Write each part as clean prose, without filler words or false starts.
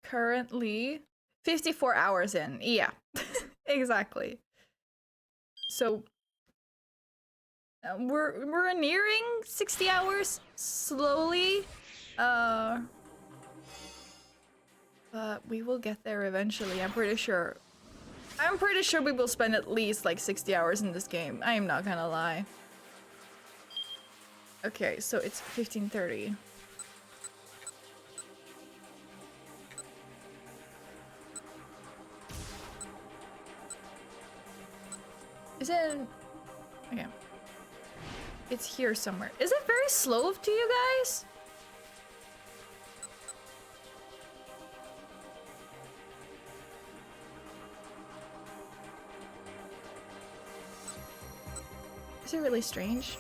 currently 54 hours in. Yeah, exactly. So we're nearing 60 hours slowly. But we will get there eventually. I'm pretty sure. I'm pretty sure we will spend at least like 60 hours in this game. I am not gonna lie. Okay, so it's 15:30. Is it? Okay. It's here somewhere. Is it very slow to you guys? Is it really strange?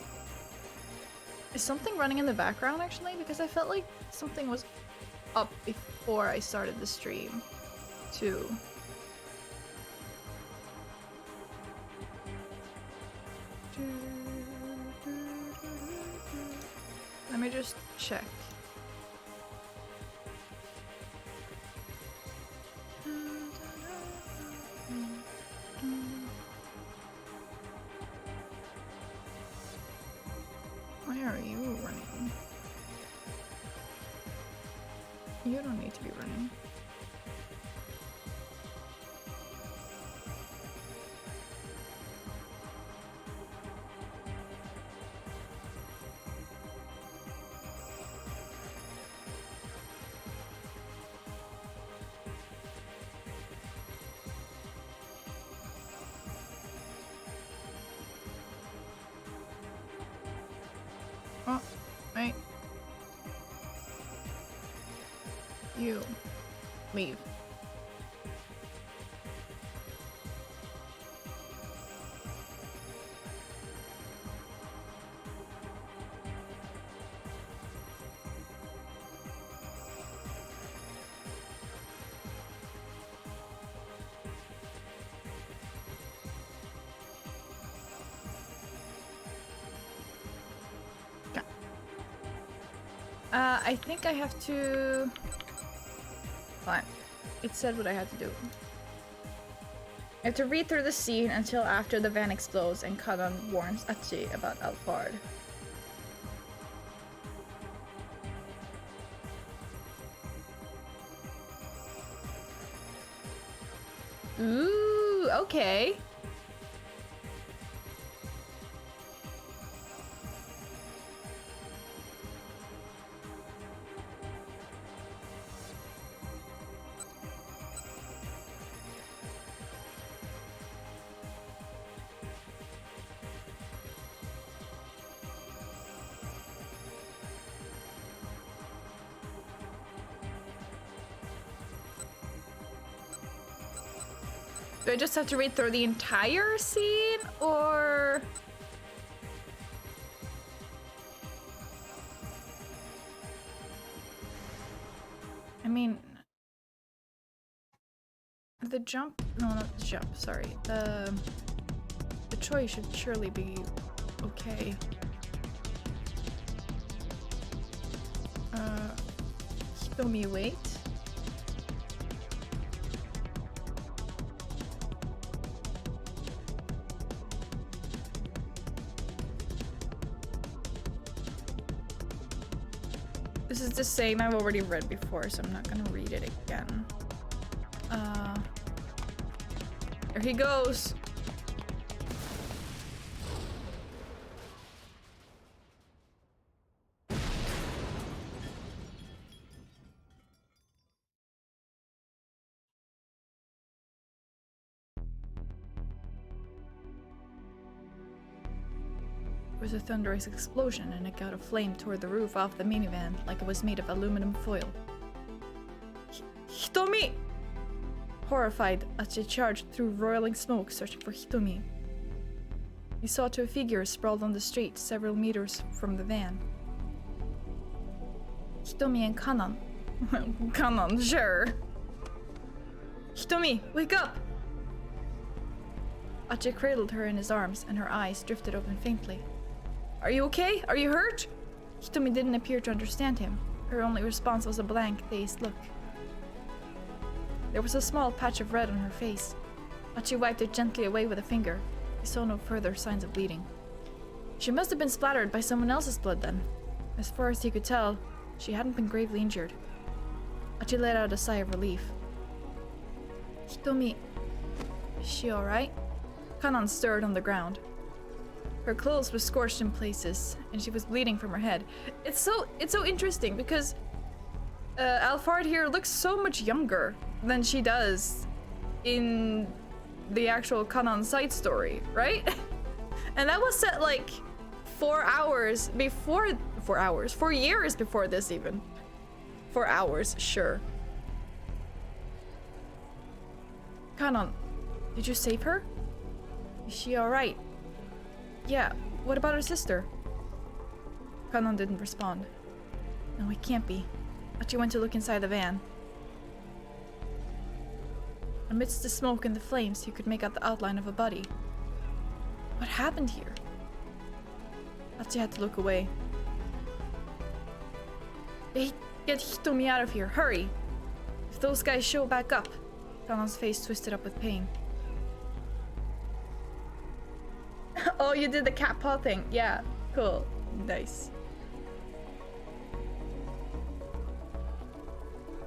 Is something running in the background actually? Because I felt like something was up before I started the stream, too. Let me just check. Where are you running? You don't need to be running. Oh, right. You leave. I think I have to... Fine. It said what I had to do. I have to read through the scene until after the van explodes and Kanan warns Achi about Alphard. Ooh, okay. Do I just have to read through the entire scene, or...? I mean... The jump... No, not the jump, sorry. The choice should surely be okay. Hitomi, wait. This is the same I've already read before, so I'm not gonna read it again. There he goes. There was a thunderous explosion and a gout of flame toward the roof off the minivan like it was made of aluminum foil. Hitomi! Horrified, Achi charged through roiling smoke, searching for Hitomi. He saw two figures sprawled on the street several meters from the van. Hitomi and Kanan. Kanan, sure. Hitomi, wake up! Achi cradled her in his arms, and her eyes drifted open faintly. Are you okay? Are you hurt? Hitomi didn't appear to understand him. Her only response was a blank, dazed look. There was a small patch of red on her face. Achi wiped it gently away with a finger. He saw no further signs of bleeding. She must have been splattered by someone else's blood then. As far as he could tell, she hadn't been gravely injured. Achi let out a sigh of relief. Hitomi, is she alright? Kanan stirred on the ground. Her clothes were scorched in places, and she was bleeding from her head. It's so interesting because Alphard here looks so much younger than she does in the actual Kanan side story, right? And that was set like 4 years before this even. 4 hours, sure. Kanan, did you save her? Is she alright? Yeah, what about her sister? Kanan didn't respond. No, it can't be. Achi went to look inside the van. Amidst the smoke and the flames, you could make out the outline of a body. What happened here? Achi had to look away. Hey, get Hitomi out of here, hurry! If those guys show back up. Kanan's face twisted up with pain. Oh, you did the cat paw thing. Yeah, cool. Nice.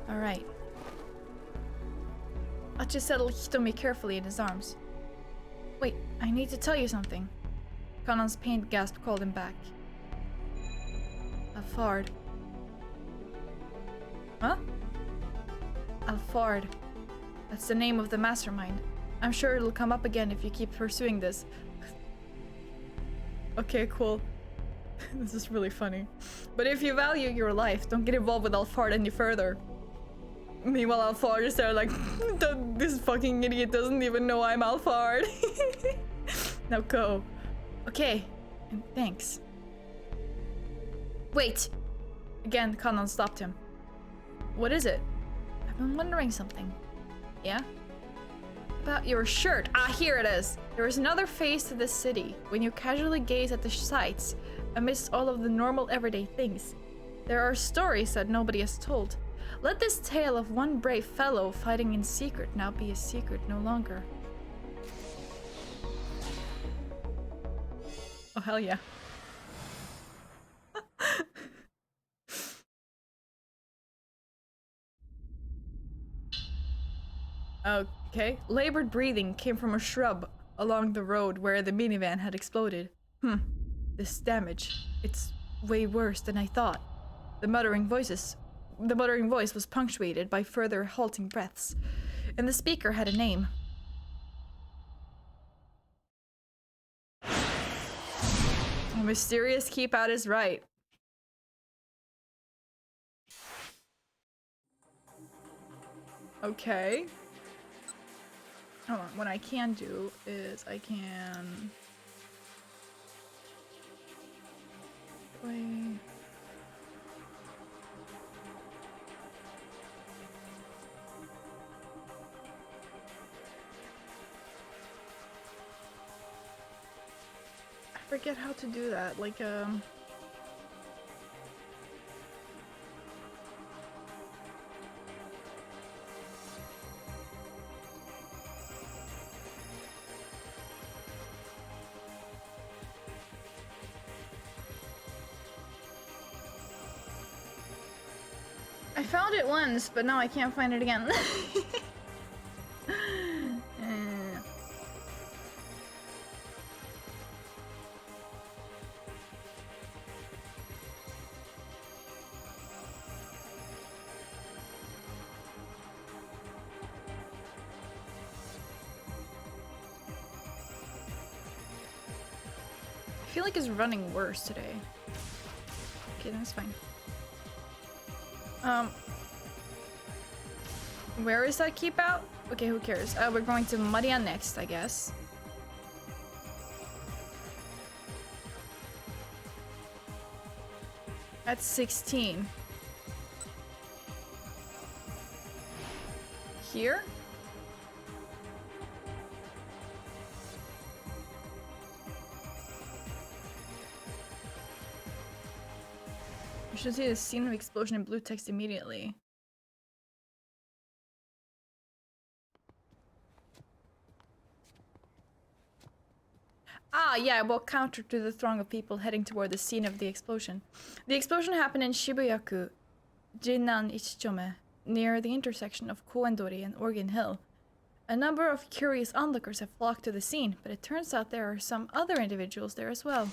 Alright. Achi settled Hitomi carefully in his arms. Wait, I need to tell you something. Kanan's pained gasp called him back. Alphard. Huh? Alphard. That's the name of the mastermind. I'm sure it'll come up again if you keep pursuing this. Okay, cool. This is really funny. But if you value your life, don't get involved with Alphard any further. Meanwhile, Alphard is there like, this fucking idiot doesn't even know I'm Alphard. Now go. Okay, and thanks. Wait! Again, Kanan stopped him. What is it? I've been wondering something. Yeah? About your shirt. Ah, here it is. There is another face to this city. When you casually gaze at the sights, amidst all of the normal everyday things, there are stories that nobody has told. Let this tale of one brave fellow fighting in secret now be a secret no longer. Oh, hell yeah. Okay. Labored breathing came from a shrub along the road where the minivan had exploded. This damage. It's way worse than I thought. The muttering voice was punctuated by further halting breaths, and the speaker had a name. A mysterious keep out is right. Okay. Hold on, what I can do is I can... Wait. I forget how to do that, like, I found it once, but now I can't find it again. I feel like it's running worse today. Okay, that's fine. Where is that keep out? Okay, who cares? We're going to Maria next, I guess. That's 16. Here? You should see the scene of explosion in blue text immediately. Ah, yeah, I walked counter to the throng of people heading toward the scene of the explosion. The explosion happened in Shibuyaku, Jinnan Ichichome, near the intersection of Koendori and Organ Hill. A number of curious onlookers have flocked to the scene, but it turns out there are some other individuals there as well.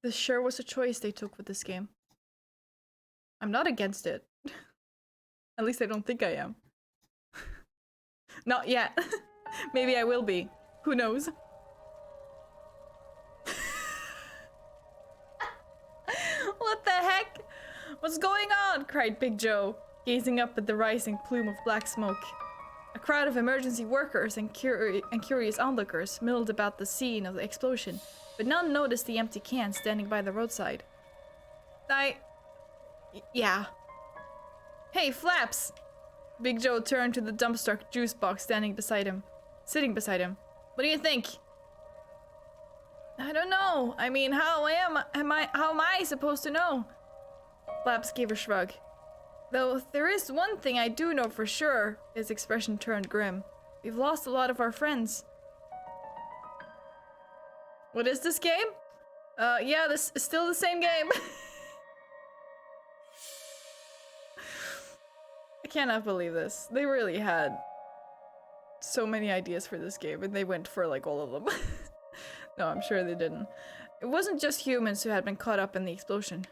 This sure was a choice they took with this game. I'm not against it. At least I don't think I am. Not yet. Maybe I will be. Who knows? What the heck? What's going on? Cried Big Joe, gazing up at the rising plume of black smoke. A crowd of emergency workers and curious onlookers milled about the scene of the explosion, but none noticed the empty can standing by the roadside. Yeah. Hey, Flaps! Big Joe turned to the dumbstruck juice box sitting beside him. What do you think? I don't know. I mean, how am I supposed to know? Flaps gave a shrug. Though there is one thing I do know for sure, his expression turned grim. We've lost a lot of our friends. What is this game? Yeah, this is still the same game. I cannot believe this. They really had so many ideas for this game, and they went for like all of them. No, I'm sure they didn't. It wasn't just humans who had been caught up in the explosion.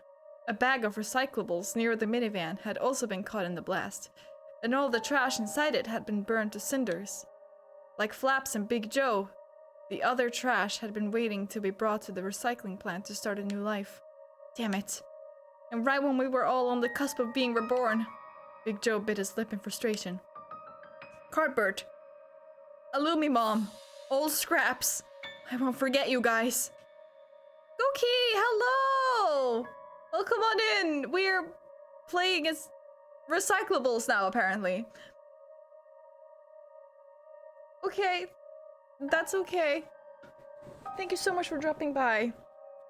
A bag of recyclables near the minivan had also been caught in the blast, and all the trash inside it had been burned to cinders. Like Flaps and Big Joe, the other trash had been waiting to be brought to the recycling plant to start a new life. Damn it. And right when we were all on the cusp of being reborn, Big Joe bit his lip in frustration. Cardboard. Illumi Mom. Old scraps. I won't forget you guys. Goki, hello! Well, come on in. We're playing as recyclables now, apparently. Okay. That's okay. Thank you so much for dropping by.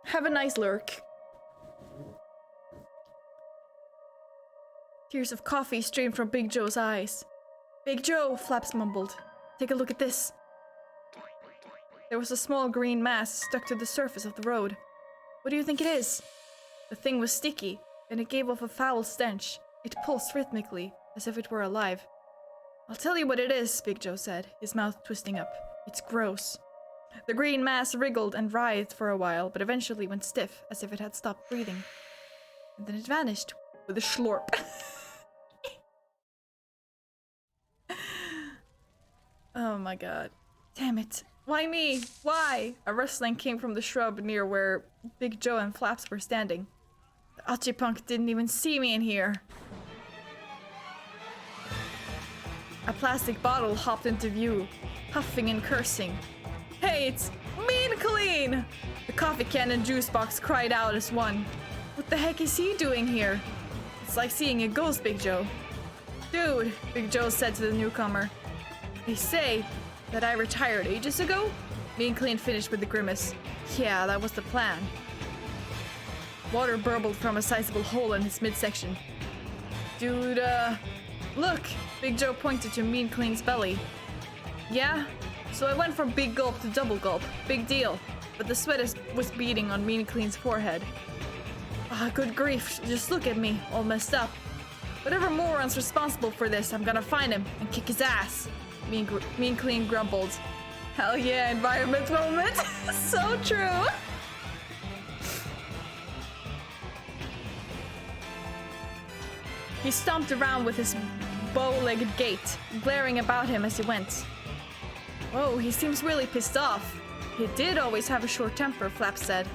Have a nice lurk. Tears of coffee streamed from Big Joe's eyes. Big Joe, Flaps mumbled. Take a look at this. There was a small green mass stuck to the surface of the road. What do you think it is? The thing was sticky, and it gave off a foul stench. It pulsed rhythmically, as if it were alive. I'll tell you what it is, Big Joe said, his mouth twisting up. It's gross. The green mass wriggled and writhed for a while, but eventually went stiff, as if it had stopped breathing. And then it vanished, with a slurp. Oh my god. Damn it. Why me? Why? A rustling came from the shrub near where Big Joe and Flaps were standing. The Achipunk didn't even see me in here. A plastic bottle hopped into view, huffing and cursing. Hey, it's Mean Clean! The coffee can and juice box cried out as one. What the heck is he doing here? It's like seeing a ghost, Big Joe. Dude, Big Joe said to the newcomer. They say that I retired ages ago? Mean Clean finished with a grimace. Yeah, that was the plan. Water burbled from a sizable hole in his midsection. Dude, look! Big Joe pointed to Mean Clean's belly. Yeah? So I went from big gulp to double gulp. Big deal. But the sweat was beading on Mean Clean's forehead. Ah, good grief. Just look at me, all messed up. Whatever moron's responsible for this, I'm gonna find him and kick his ass. Mean Clean grumbled. Hell yeah, environment moment. So true. He stomped around with his bow-legged gait, glaring about him as he went. Whoa, he seems really pissed off. He did always have a short temper, Flaps said.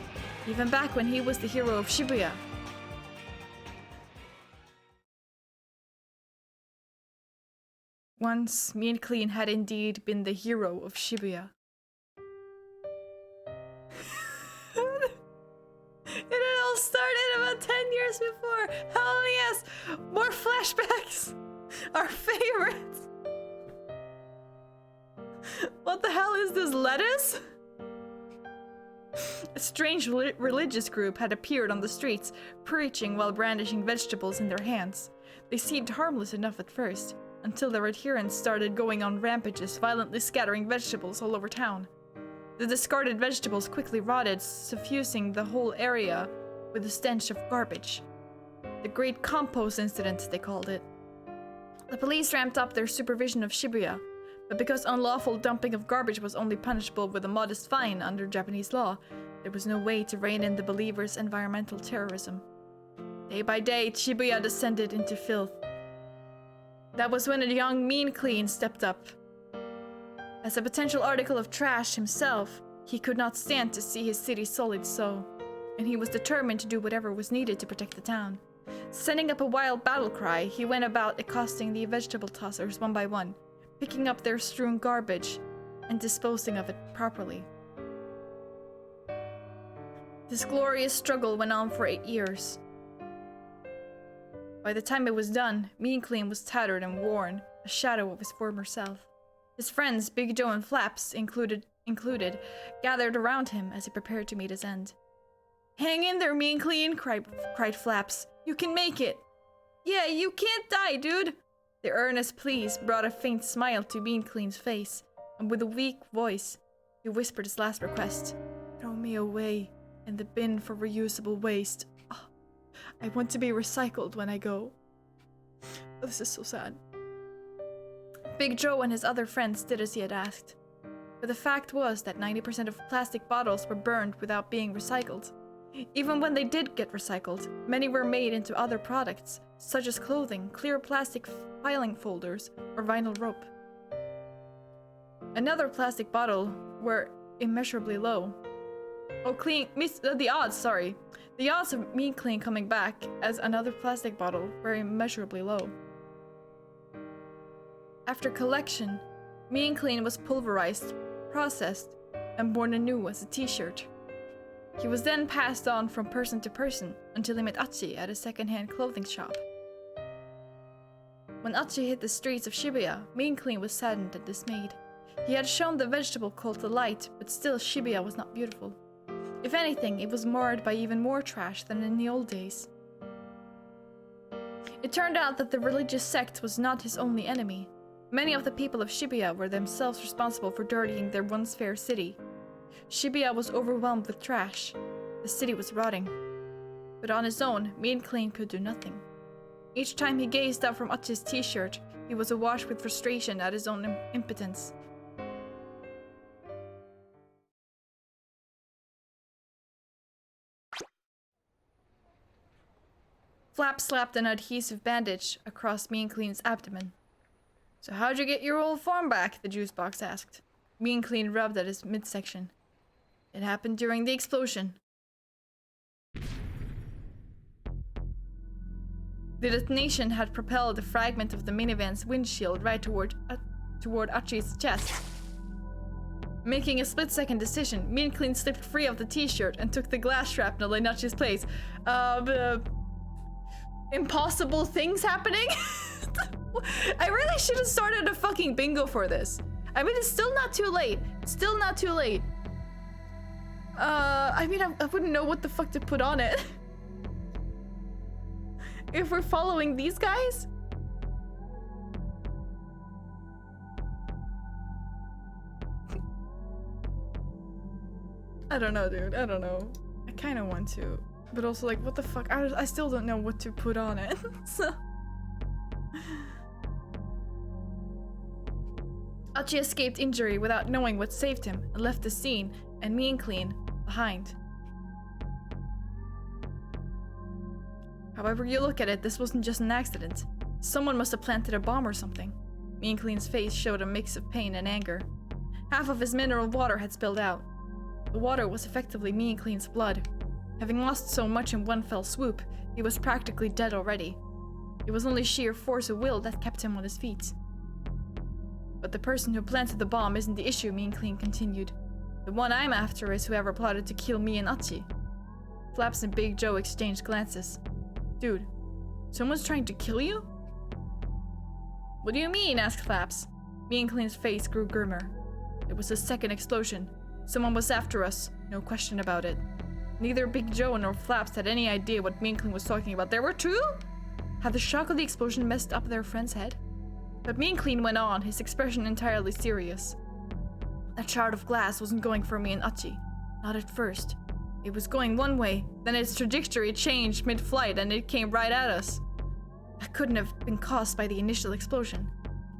Even back when he was the hero of Shibuya. Once, Mean Clean had indeed been the hero of Shibuya. It had all started about 10 years before. Hell yes! More flashbacks! Our favorites! What the hell is this, lettuce? A strange religious group had appeared on the streets, preaching while brandishing vegetables in their hands. They seemed harmless enough at first. until their adherents started going on rampages, violently scattering vegetables all over town. The discarded vegetables quickly rotted, suffusing the whole area with the stench of garbage. The Great Compost Incident, they called it. The police ramped up their supervision of Shibuya, but because unlawful dumping of garbage was only punishable with a modest fine under Japanese law, there was no way to rein in the believers' environmental terrorism. Day by day, Shibuya descended into filth. That was when a young Mean Clean stepped up. As a potential article of trash himself, he could not stand to see his city sullied so, and he was determined to do whatever was needed to protect the town. Sending up a wild battle cry, he went about accosting the vegetable tossers one by one, picking up their strewn garbage and disposing of it properly. This glorious struggle went on for 8 years. By the time it was done, Mean Clean was tattered and worn, a shadow of his former self. His friends, Big Joe and Flaps included, gathered around him as he prepared to meet his end. "Hang in there, Mean Clean," cried Flaps. "You can make it." "Yeah, you can't die, dude." The earnest pleas brought a faint smile to Mean Clean's face, and with a weak voice, he whispered his last request. "Throw me away in the bin for reusable waste. Oh, I want to be recycled when I go." Oh, this is so sad. Big Joe and his other friends did as he had asked. But the fact was that 90% of plastic bottles were burned without being recycled. Even when they did get recycled, many were made into other products, such as clothing, clear plastic filing folders, or vinyl rope. Another plastic bottle were immeasurably low. The odds of Mean Clean coming back as another plastic bottle were immeasurably low. After collection, Mean Clean was pulverized, processed, and worn anew as a t-shirt. He was then passed on from person to person until he met Achi at a second-hand clothing shop. When Achi hit the streets of Shibuya, Mean Clean was saddened and dismayed. He had shown the vegetable cult a light, but still Shibuya was not beautiful. If anything, it was marred by even more trash than in the old days. It turned out that the religious sect was not his only enemy. Many of the people of Shibuya were themselves responsible for dirtying their once fair city. Shibuya was overwhelmed with trash. The city was rotting. But on his own, Mean Clean could do nothing. Each time he gazed up from Achi's t-shirt, he was awash with frustration at his own impotence. Flap slapped an adhesive bandage across Mean Clean's abdomen. "So how'd you get your old form back?" the juice box asked. Mean Clean rubbed at his midsection. "It happened during the explosion." The detonation had propelled a fragment of the minivan's windshield right toward Achi's chest. Making a split-second decision, Mean Clean slipped free of the t-shirt and took the glass shrapnel in Achi's place. Impossible things happening? I really should have started a fucking bingo for this. I mean, it's still not too late. Still not too late. I mean, I wouldn't know what the fuck to put on it. If we're following these guys? I don't know, dude. I don't know. I kind of want to. But also, like, what the fuck? I still don't know what to put on it. So... Achi escaped injury without knowing what saved him and left the scene and Mean Clean behind. However you look at it, this wasn't just an accident. Someone must have planted a bomb or something. Mean Clean's face showed a mix of pain and anger. Half of his mineral water had spilled out. The water was effectively Mean Clean's blood. Having lost so much in one fell swoop, he was practically dead already. It was only sheer force of will that kept him on his feet. But the person who planted the bomb isn't the issue, Mean Clean continued. The one I'm after is whoever plotted to kill me and Achi. Flaps and Big Joe exchanged glances. Dude, someone's trying to kill you? What do you mean? Asked Flaps. Mean Clean's face grew grimmer. It was a second explosion. Someone was after us, no question about it. Neither Big Joe nor Flaps had any idea what Mean Clean was talking about. There were two? Had the shock of the explosion messed up their friend's head? But Mean Clean went on, his expression entirely serious. That shard of glass wasn't going for me and Achi. Not at first. It was going one way, then its trajectory changed mid-flight and it came right at us. That couldn't have been caused by the initial explosion.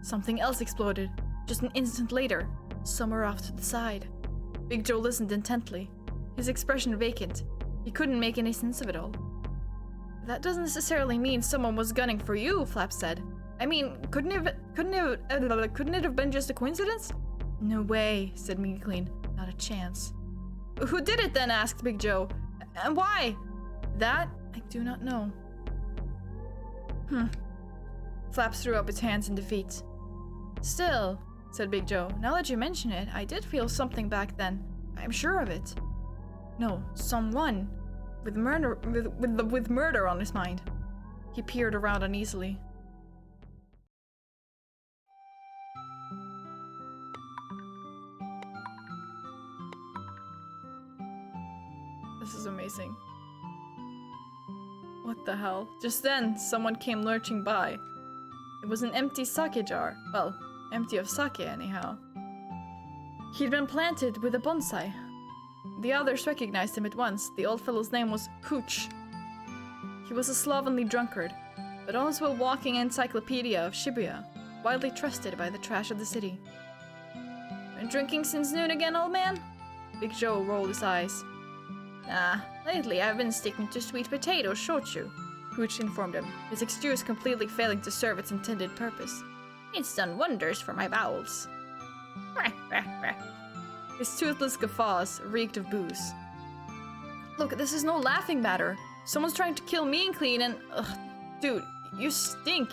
Something else exploded, just an instant later, somewhere off to the side. Big Joe listened intently, his expression vacant. He couldn't make any sense of it all. That doesn't necessarily mean someone was gunning for you, Flap said. I mean, couldn't it have been just a coincidence? No way, said Mean Clean. Not a chance. Who did it then? Asked Big Joe. And why? That I do not know. Flaps threw up his hands in defeat. Still, said Big Joe, now that you mention it, I did feel something back then. I'm sure of it. No, someone with murder on his mind. He peered around uneasily. This is amazing. What the hell? Just then, someone came lurching by. It was an empty sake jar. Well, empty of sake anyhow. He'd been planted with a bonsai. The others recognized him at once. The old fellow's name was Hooch. He was a slovenly drunkard, but also a walking encyclopedia of Shibuya, widely trusted by the trash of the city. Been drinking since noon again, old man? Big Joe rolled his eyes. Nah, lately I've been sticking to sweet potato shochu, Hooch informed him, his excuse completely failing to serve its intended purpose. It's done wonders for my bowels. His toothless guffaws reeked of booze. Look, this is no laughing matter. Someone's trying to kill Mean Clean and... Ugh, dude, you stink.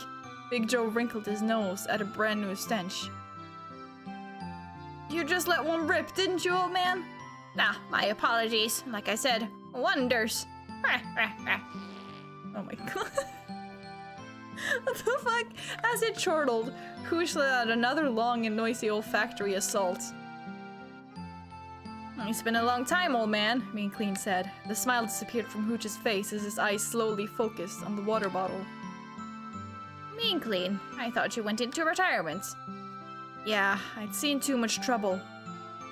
Big Joe wrinkled his nose at a brand new stench. You just let one rip, didn't you, old man? Nah, my apologies. Like I said, wonders. Oh my god. What the fuck? As it chortled, Hooch let out another long and noisy olfactory assault. It's been a long time, old man, Mean Clean said. The smile disappeared from Hooch's face as his eyes slowly focused on the water bottle. Mean Clean, I thought you went into retirement. Yeah, I'd seen too much trouble.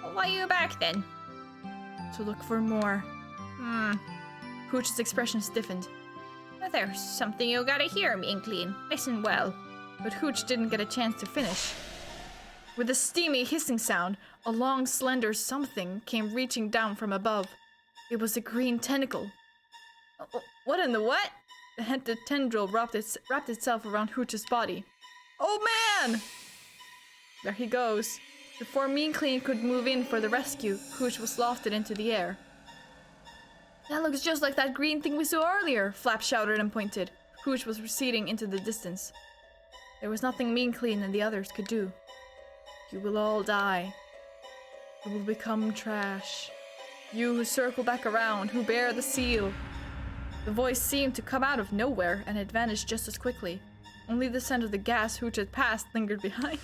Well, why are you back then? To look for more. Hooch's expression stiffened. There's something you gotta hear, Mean Clean. Listen well. But Hooch didn't get a chance to finish. With a steamy hissing sound, a long, slender something came reaching down from above. It was a green tentacle. What in the what? The tendril wrapped itself around Hooch's body. Oh man! There he goes. Before Mean Clean could move in for the rescue, Hooch was lofted into the air. That looks just like that green thing we saw earlier, Flap shouted and pointed. Hooch was receding into the distance. There was nothing Mean Clean and the others could do. You will all die. You will become trash. You who circle back around, who bear the seal. The voice seemed to come out of nowhere and had vanished just as quickly. Only the scent of the gas Hooch had passed lingered behind.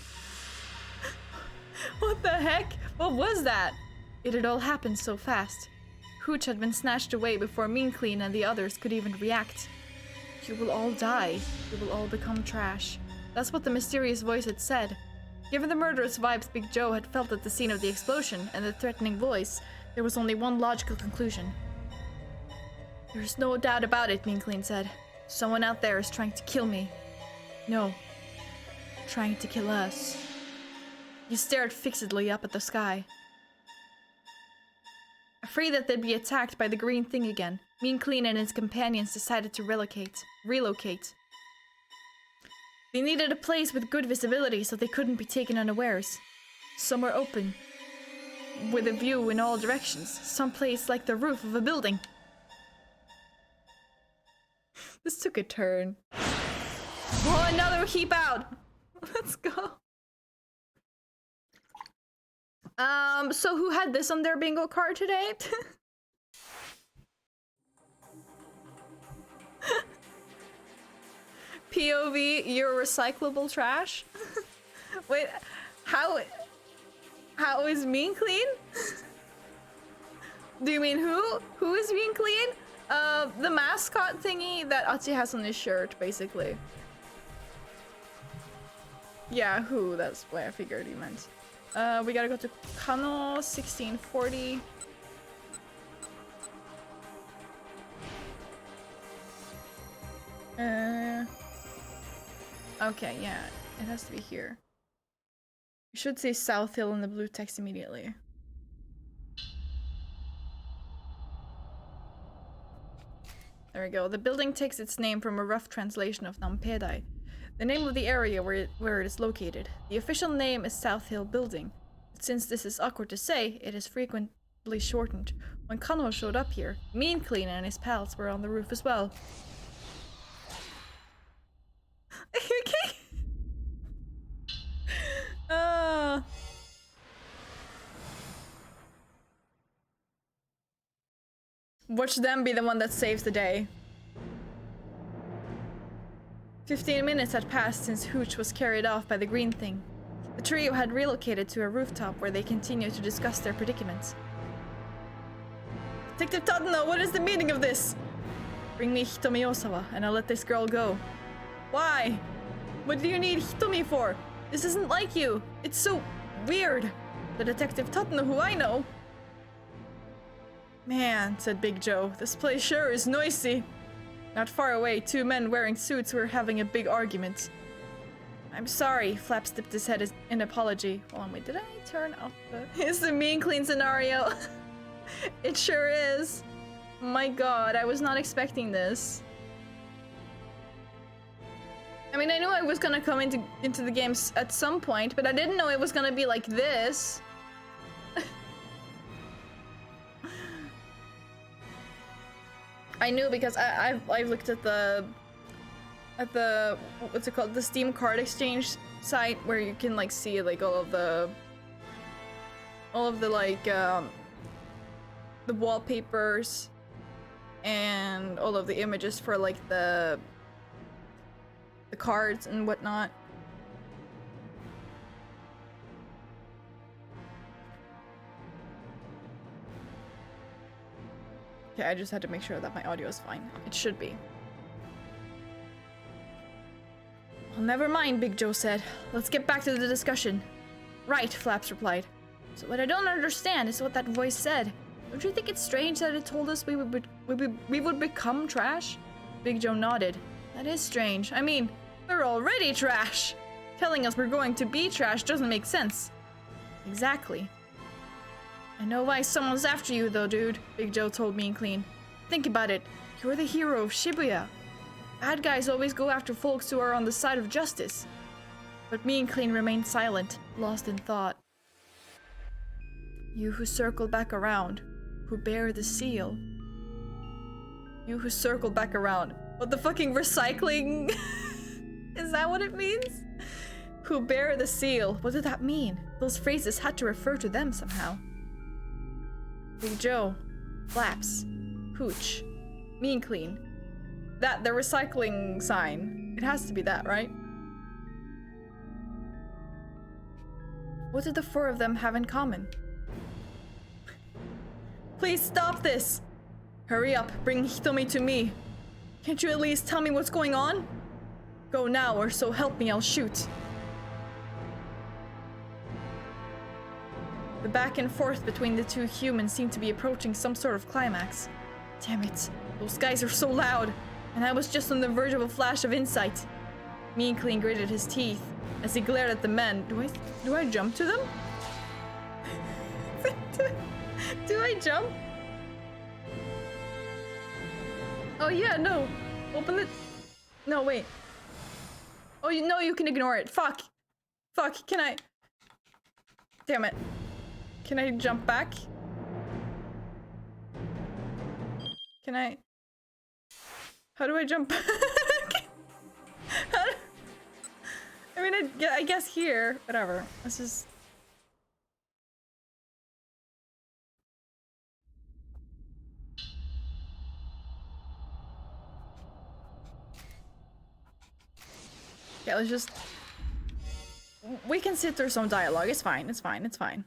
What the heck? What was that? It had all happened so fast. Hooch had been snatched away before Mean Clean and the others could even react. You will all die. You will all become trash. That's what the mysterious voice had said. Given the murderous vibes Big Joe had felt at the scene of the explosion and the threatening voice, there was only one logical conclusion. There's no doubt about it, Mean Clean said. Someone out there is trying to kill me. No. Trying to kill us. He stared fixedly up at the sky. Afraid that they'd be attacked by the green thing again, Mean Clean and his companions decided to relocate. They needed a place with good visibility so they couldn't be taken unawares. Somewhere open, with a view in all directions, someplace like the roof of a building. This took a turn. Oh, another heap out! Let's go. So who had this on their bingo card today? POV, you're recyclable trash? Wait, how is Mean Clean? Do you mean who? Who is Mean Clean? The mascot thingy that Achi has on his shirt, basically. Yeah, who? That's what I figured he meant. We gotta go to Kano 1640. Okay, yeah, it has to be here. You should say South Hill in the blue text immediately. There we go. The building takes its name from a rough translation of Nampedai, the name of the area where it is located. The official name is South Hill Building, but since this is awkward to say, it is frequently shortened. When Kano showed up here, Mean Clean and his pals were on the roof as well. Okay. Watch them be the one that saves the day. 15 minutes had passed since Hooch was carried off by the green thing. The trio had relocated to a rooftop where they continued to discuss their predicaments. Detective Tadano, what is the meaning of this? Bring me Hitomi Osawa and I'll let this girl go. Why? What do you need Hitomi for? This isn't like you. It's so weird. The Detective Tadano who I know. Man, said Big Joe, this place sure is noisy. Not far away, two men wearing suits were having a big argument. I'm sorry, Flaps dipped his head in apology. Hold on, wait, did I turn off the... It's the Mean Clean scenario. It sure is. My god, I was not expecting this. I mean, I knew I was gonna come into the games at some point, but I didn't know it was gonna be like this. I knew because I looked at the what's it called, the Steam card exchange site where you can like see like all of the like the wallpapers and all of the images for like the cards and whatnot. Okay, I just had to make sure that my audio is fine. It should be. Well, never mind, Big Joe said. Let's get back to the discussion. Right, Flaps replied. So what I don't understand is what that voice said. Don't you think it's strange that it told us we would become trash? Big Joe nodded. That is strange. I mean, we're already trash. Telling us we're going to be trash doesn't make sense. Exactly. I know why someone's after you though, dude, Big Joe told Mean Clean. Think about it. You're the hero of Shibuya. Bad guys always go after folks who are on the side of justice. But Mean Clean remained silent, lost in thought. You who circle back around, who bear the seal. You who circle back around. What the fucking recycling? Is that what it means? Who bear the seal. What did that mean? Those phrases had to refer to them somehow. Big Joe, Flaps, Hooch, Mean Clean. That, the recycling sign. It has to be that, right? What did the four of them have in common? Please stop this! Hurry up, bring Hitomi to me. Can't you at least tell me what's going on? Go now, or so help me, I'll shoot. The back and forth between the two humans seemed to be approaching some sort of climax. Damn it, those guys are so loud, and I was just on the verge of a flash of insight. Mean Clean gritted his teeth as he glared at the men. Do I jump to them? do I jump? Oh yeah, no. Open it. No, wait. Oh, no, you can ignore it. Fuck. Fuck, can I? Damn it. Can I jump back? Can I? How do I jump back? I mean, I guess here. Whatever. Let's just... Yeah, let's just... We can sit through some dialogue. It's fine. It's fine. It's fine.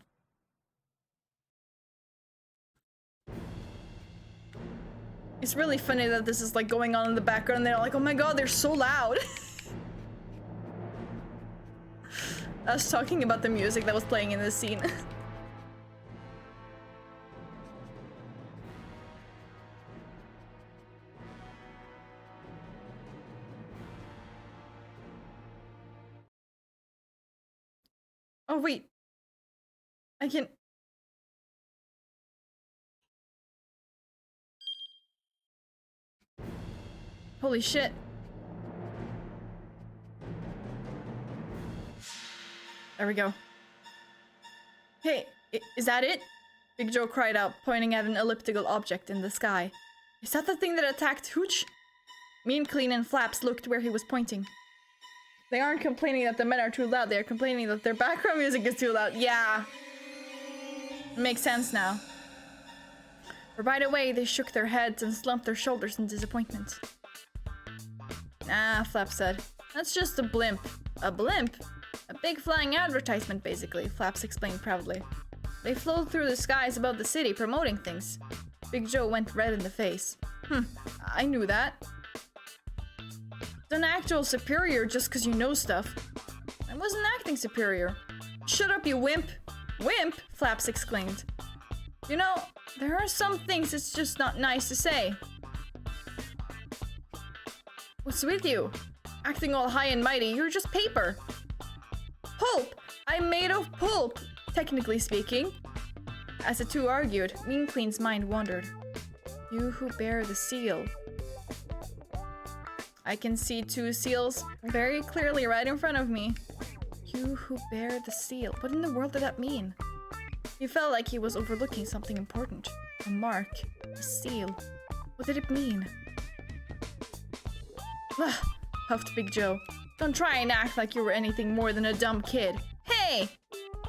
It's really funny that this is like going on in the background and they're like, oh my god, they're so loud. us talking about the music that was playing in this scene. Oh wait. I can... Holy shit. There we go. Hey, is that it? Big Joe cried out, pointing at an elliptical object in the sky. Is that the thing that attacked Hooch? Mean Clean and Flaps looked where he was pointing. They aren't complaining that the men are too loud, they are complaining that their background music is too loud. Yeah. It makes sense now. But right away, they shook their heads and slumped their shoulders in disappointment. Nah, Flap said. That's just a blimp. A blimp? A big flying advertisement, basically, Flaps explained proudly. They float through the skies above the city, promoting things. Big Joe went red in the face. I knew that. An actual superior just because you know stuff. I wasn't acting superior. Shut up, you wimp. Wimp? Flaps exclaimed. You know, there are some things it's just not nice to say. What's with you? Acting all high and mighty, you're just paper. Pulp! I'm made of pulp, technically speaking. As the two argued, Mean Clean's mind wandered. You who bear the seal. I can see two seals very clearly right in front of me. You who bear the seal. What in the world did that mean? He felt like he was overlooking something important. A mark. A seal. What did it mean? Huffed Big Joe. Don't try and act like you were anything more than a dumb kid. Hey!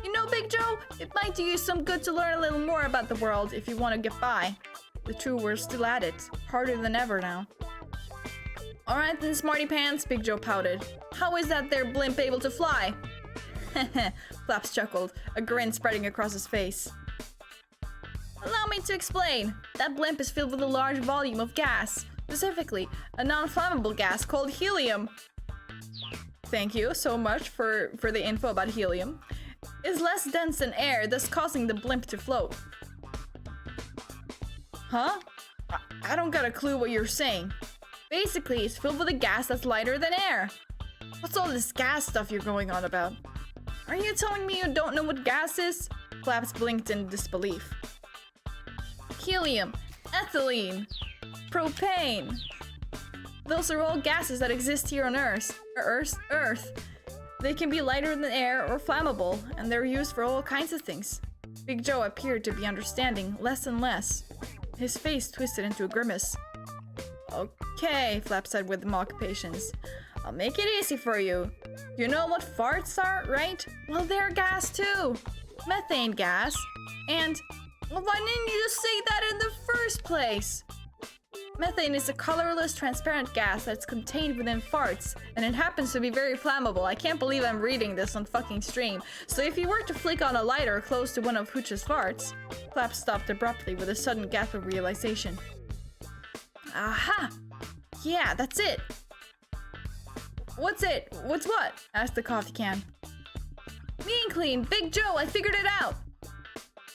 You know, Big Joe, it might do you some good to learn a little more about the world if you want to get by. The two were still at it, harder than ever now. Alright then, smarty pants, Big Joe pouted. How is that there blimp able to fly? Heh, Flaps chuckled, a grin spreading across his face. Allow me to explain. That blimp is filled with a large volume of gas. Specifically, a non-flammable gas called helium. Thank you so much for the info about helium. Is less dense than air, thus causing the blimp to float. Huh? I don't got a clue what you're saying. Basically, it's filled with a gas that's lighter than air. What's all this gas stuff you're going on about? Are you telling me you don't know what gas is? Flaps blinked in disbelief. Helium, ethylene, propane. Those are all gases that exist here on Earth. They can be lighter than air or flammable, and they're used for all kinds of things. Big Joe appeared to be understanding less and less. His face twisted into a grimace. Okay, Flap said with mock patience. I'll make it easy for you. You know what farts are, right? Well, they're gas too. Methane gas. And, well, why didn't you just say that in the first place? Methane is a colorless, transparent gas that's contained within farts, and it happens to be very flammable. I can't believe I'm reading this on fucking stream. So if you were to flick on a lighter close to one of Hooch's farts... Flap stopped abruptly with a sudden gasp of realization. Aha! Yeah, that's it! What's it? What's what? Asked the coffee can. Mean Clean! Big Joe, I figured it out!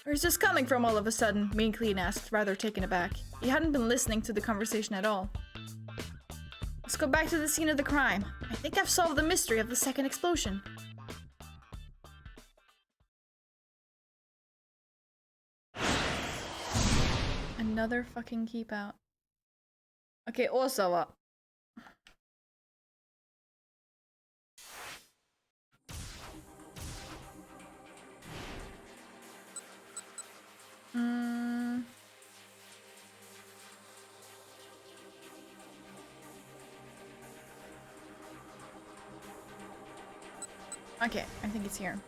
Where's this coming from all of a sudden? Mean Clean asked, rather taken aback. He hadn't been listening to the conversation at all. Let's go back to the scene of the crime. I think I've solved the mystery of the second explosion. Another fucking keep out. Okay, also, okay, I think it's here.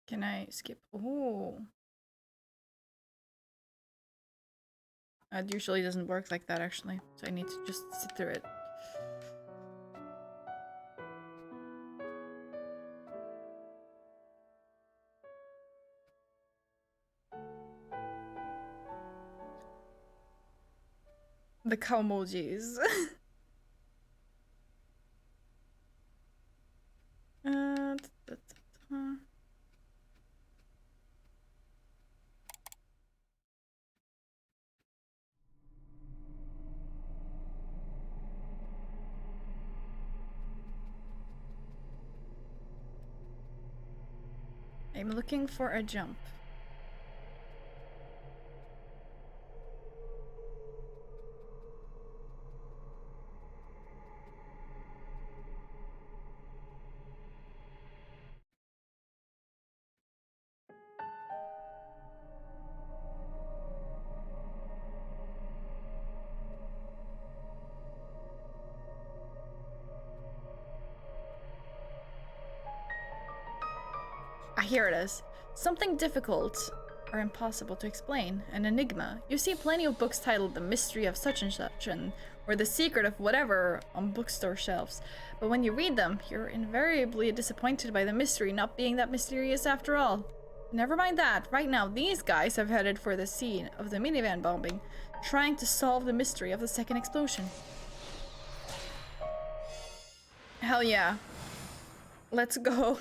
Can I skip? Oh. It usually doesn't work like that, actually. So I need to just sit through it. The cow emojis. I'm looking for a jump. Here it is. Something difficult or impossible to explain. An enigma. You see plenty of books titled The Mystery of Such and Such or The Secret of Whatever on bookstore shelves. But when you read them, you're invariably disappointed by the mystery not being that mysterious after all. Never mind that. Right now, these guys have headed for the scene of the minivan bombing, trying to solve the mystery of the second explosion. Hell yeah. Let's go.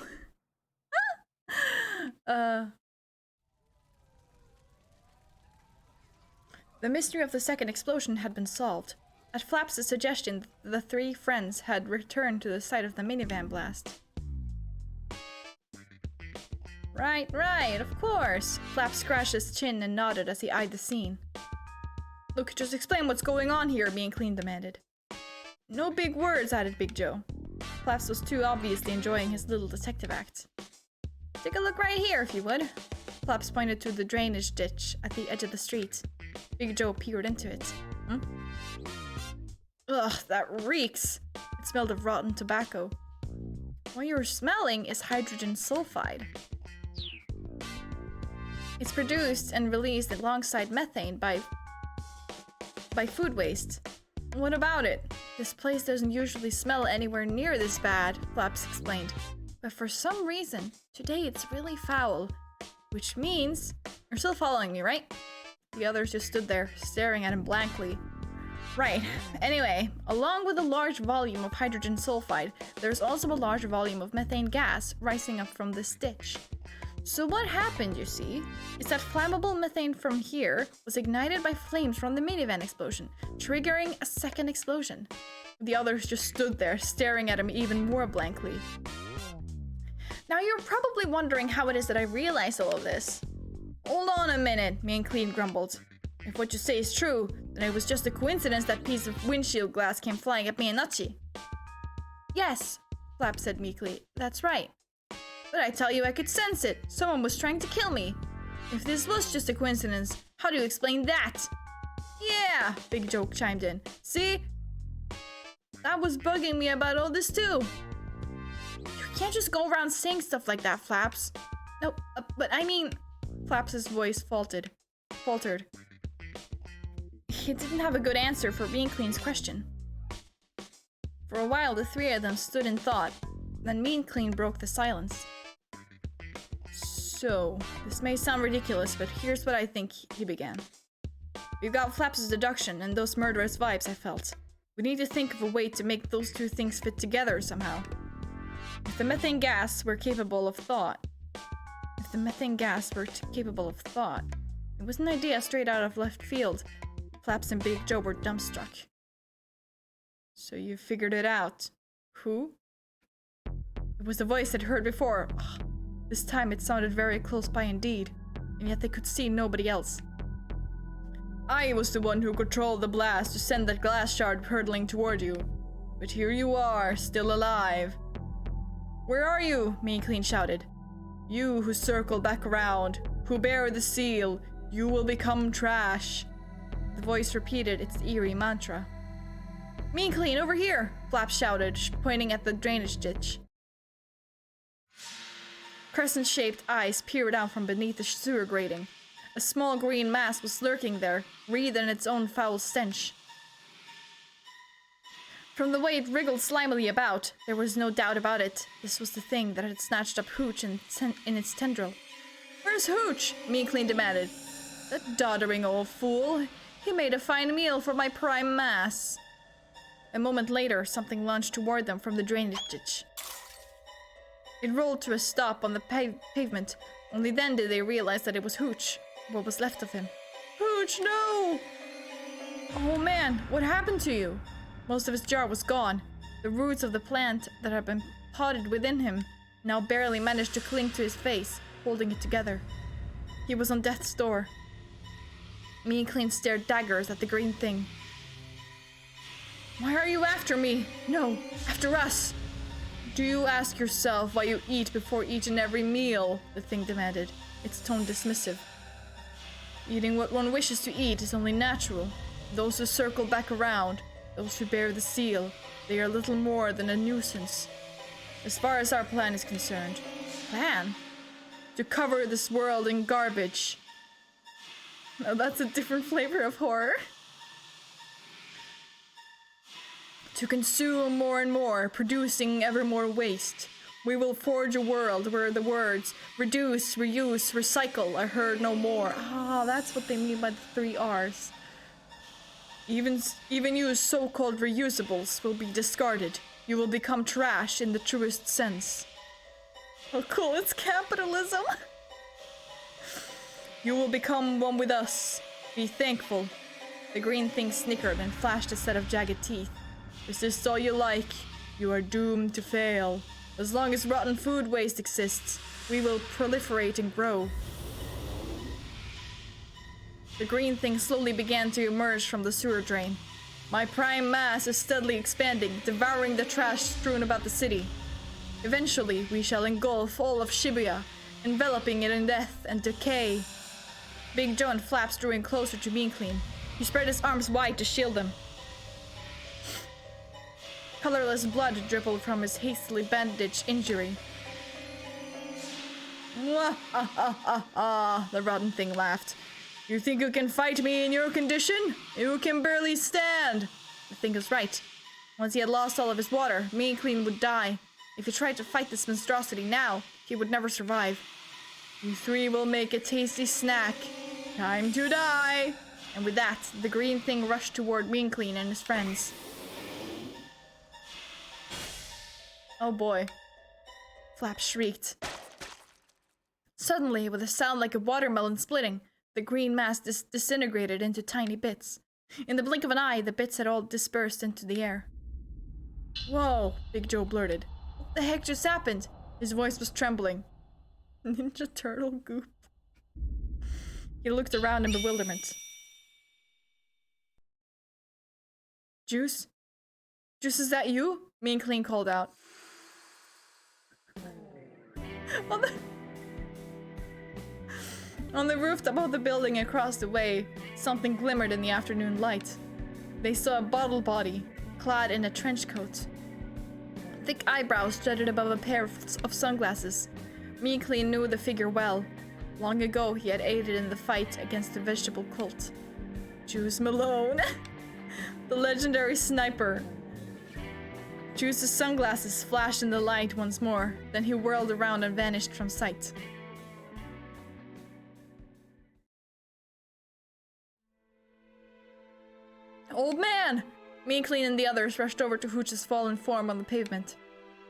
The mystery of the second explosion had been solved. At Flaps' suggestion, the three friends had returned to the site of the minivan blast. Right, of course. Flaps scratched his chin and nodded as he eyed the scene. Look, just explain what's going on here, Mean Clean demanded. No big words, added Big Joe. Flaps was too obviously enjoying his little detective act. Take a look right here, if you would. Flaps pointed to the drainage ditch at the edge of the street. Big Joe peered into it. Ugh, that reeks. It smelled of rotten tobacco. What you're smelling is hydrogen sulfide. It's produced and released alongside methane by food waste. What about it? This place doesn't usually smell anywhere near this bad, Flaps explained. But for some reason, today it's really foul. Which means... You're still following me, right? The others just stood there, staring at him blankly. Right. Anyway, along with a large volume of hydrogen sulfide, there's also a large volume of methane gas rising up from this ditch. So what happened, you see, is that flammable methane from here was ignited by flames from the minivan explosion, triggering a second explosion. The others just stood there, staring at him even more blankly. Now you're probably wondering how it is that I realized all of this. Hold on a minute, Mean Clean grumbled. If what you say is true, then it was just a coincidence that piece of windshield glass came flying at me and Nachi. Yes, Flap said meekly, that's right. But I tell you, I could sense it. Someone was trying to kill me. If this was just a coincidence, how do you explain that? Yeah, Big Joe chimed in. See? That was bugging me about all this too. You can't just go around saying stuff like that, Flaps. No, but I mean... Flaps' voice faltered. He didn't have a good answer for Mean Clean's question. For a while, the three of them stood in thought. Then Mean Clean broke the silence. So, this may sound ridiculous, but here's what I think, he began. We've got Flaps' deduction and those murderous vibes I felt. We need to think of a way to make those two things fit together somehow. If the methane gas were capable of thought, it was an idea straight out of left field. Flaps and Big Joe were dumbstruck. So you figured it out. Who? It was the voice I'd heard before. Ugh. This time it sounded very close by indeed, and yet they could see nobody else. I was the one who controlled the blast to send that glass shard hurtling toward you. But here you are, still alive. Where are you? Mean Clean shouted. You who circle back around, who bear the seal, you will become trash. The voice repeated its eerie mantra. Mean Clean, over here! Flap shouted, pointing at the drainage ditch. Crescent-shaped eyes peered out from beneath the sewer grating. A small green mass was lurking there, wreathed in its own foul stench. From the way it wriggled slimily about, there was no doubt about it. This was the thing that had snatched up Hooch in its tendril. "Where's Hooch?" Meekling demanded. "That doddering old fool. He made a fine meal for my prime mass." A moment later, something lunged toward them from the drainage ditch. It rolled to a stop on the pavement. Only then did they realize that it was Hooch. What was left of him. "Hooch, no!" "Oh man, what happened to you?" Most of his jar was gone. The roots of the plant that had been potted within him now barely managed to cling to his face, holding it together. He was on death's door. Meekling stared daggers at the green thing. "Why are you after me? No, after us!" "Do you ask yourself why you eat before each and every meal?" the thing demanded, its tone dismissive. "Eating what one wishes to eat is only natural. Those who circle back around, those who bear the seal, they are little more than a nuisance. As far as our plan is concerned." "Plan?" "To cover this world in garbage." Now that's a different flavor of horror. "To consume more and more, producing ever more waste. We will forge a world where the words reduce, reuse, recycle are heard no more." That's what they mean by the 3 R's. Even you so-called reusables will be discarded. You will become trash in the truest sense." Oh cool, it's capitalism! "You will become one with us. Be thankful." The green thing snickered and flashed a set of jagged teeth. "Is this all you like? You are doomed to fail. As long as rotten food waste exists, we will proliferate and grow." The green thing slowly began to emerge from the sewer drain. "My prime mass is steadily expanding, devouring the trash strewn about the city. Eventually, we shall engulf all of Shibuya, enveloping it in death and decay." Big Joe and Flaps drew in closer to Meekling. He spread his arms wide to shield them. Colorless blood dribbled from his hastily bandaged injury. "Mwahahaha," the rotten thing laughed. "You think you can fight me in your condition? You can barely stand." The thing was right. Once he had lost all of his water, Meekling would die. If he tried to fight this monstrosity now, he would never survive. "You 3 will make a tasty snack. Time to die." And with that, the green thing rushed toward Meekling and his friends. Oh boy. Flap shrieked. Suddenly, with a sound like a watermelon splitting, the green mass disintegrated into tiny bits. In the blink of an eye, the bits had all dispersed into the air. "Whoa," Big Joe blurted. "What the heck just happened?" His voice was trembling. Ninja Turtle goop. He looked around in bewilderment. "Juice? Juice, is that you?" Meekling called out. On the rooftop of the building across the way, something glimmered in the afternoon light. They saw a bottle body, clad in a trench coat. Thick eyebrows jutted above a pair of sunglasses. Meekling knew the figure well. Long ago, he had aided in the fight against the vegetable cult. Juice Malone, the legendary sniper. Juice's sunglasses flashed in the light once more, then he whirled around and vanished from sight. "Old man!" Meekling and the others rushed over to Hooch's fallen form on the pavement.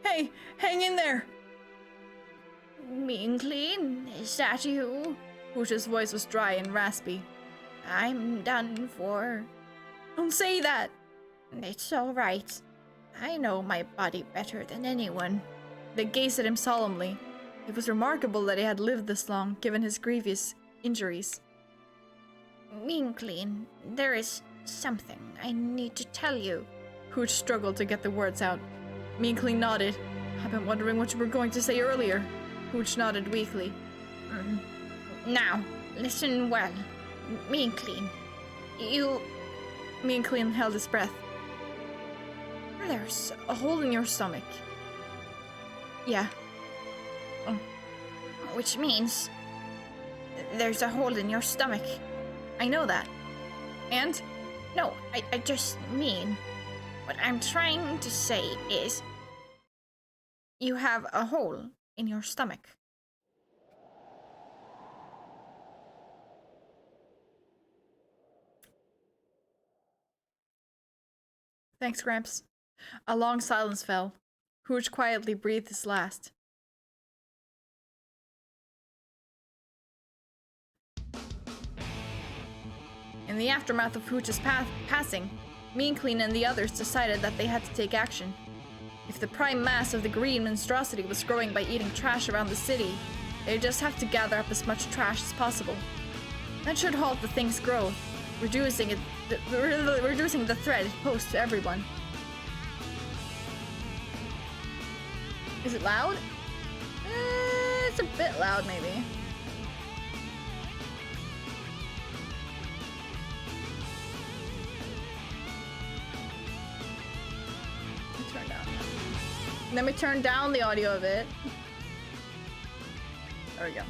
"Hey, hang in there!" "Meekling, is that you?" Hooch's voice was dry and raspy. "I'm done for." "Don't say that!" "It's all right. I know my body better than anyone." They gazed at him solemnly. It was remarkable that he had lived this long, given his grievous injuries. "Meekling, there is something I need to tell you." Hooch struggled to get the words out. Meekling nodded. "I've been wondering what you were going to say earlier." Hooch nodded weakly. "Now, listen well. Meekling, you..." Meekling held his breath. "There's a hole in your stomach." "Yeah." "Which means There's a hole in your stomach. I know that. And? No, I just mean... What I'm trying to say is... You have a hole in your stomach. Thanks, Gramps. A long silence fell. Hooch quietly breathed his last. In the aftermath of Hooch's passing, Mean Clean and the others decided that they had to take action. If the prime mass of the green monstrosity was growing by eating trash around the city, they'd just have to gather up as much trash as possible. That should halt the thing's growth, reducing the threat it posed to everyone. Is it loud? It's a bit loud, maybe. Turn down. And then we turn down the audio of it. There we go.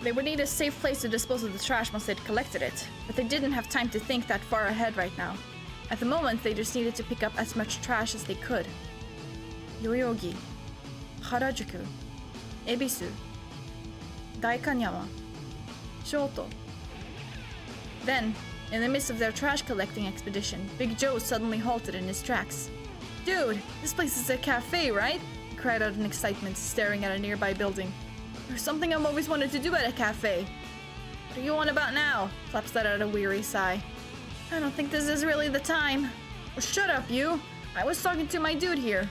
They would need a safe place to dispose of the trash once they'd collected it, but they didn't have time to think that far ahead right now. At the moment, they just needed to pick up as much trash as they could. Yoyogi, Harajuku, Ebisu, Daikanyama, Shoto. Then, in the midst of their trash collecting expedition, Big Joe suddenly halted in his tracks. Dude, this place is a cafe, right? He cried out in excitement, staring at a nearby building. There's something I've always wanted to do at a cafe. What are you on about now? Flaps let out a weary sigh. I don't think this is really the time. Well, shut up, you. I was talking to my dude here.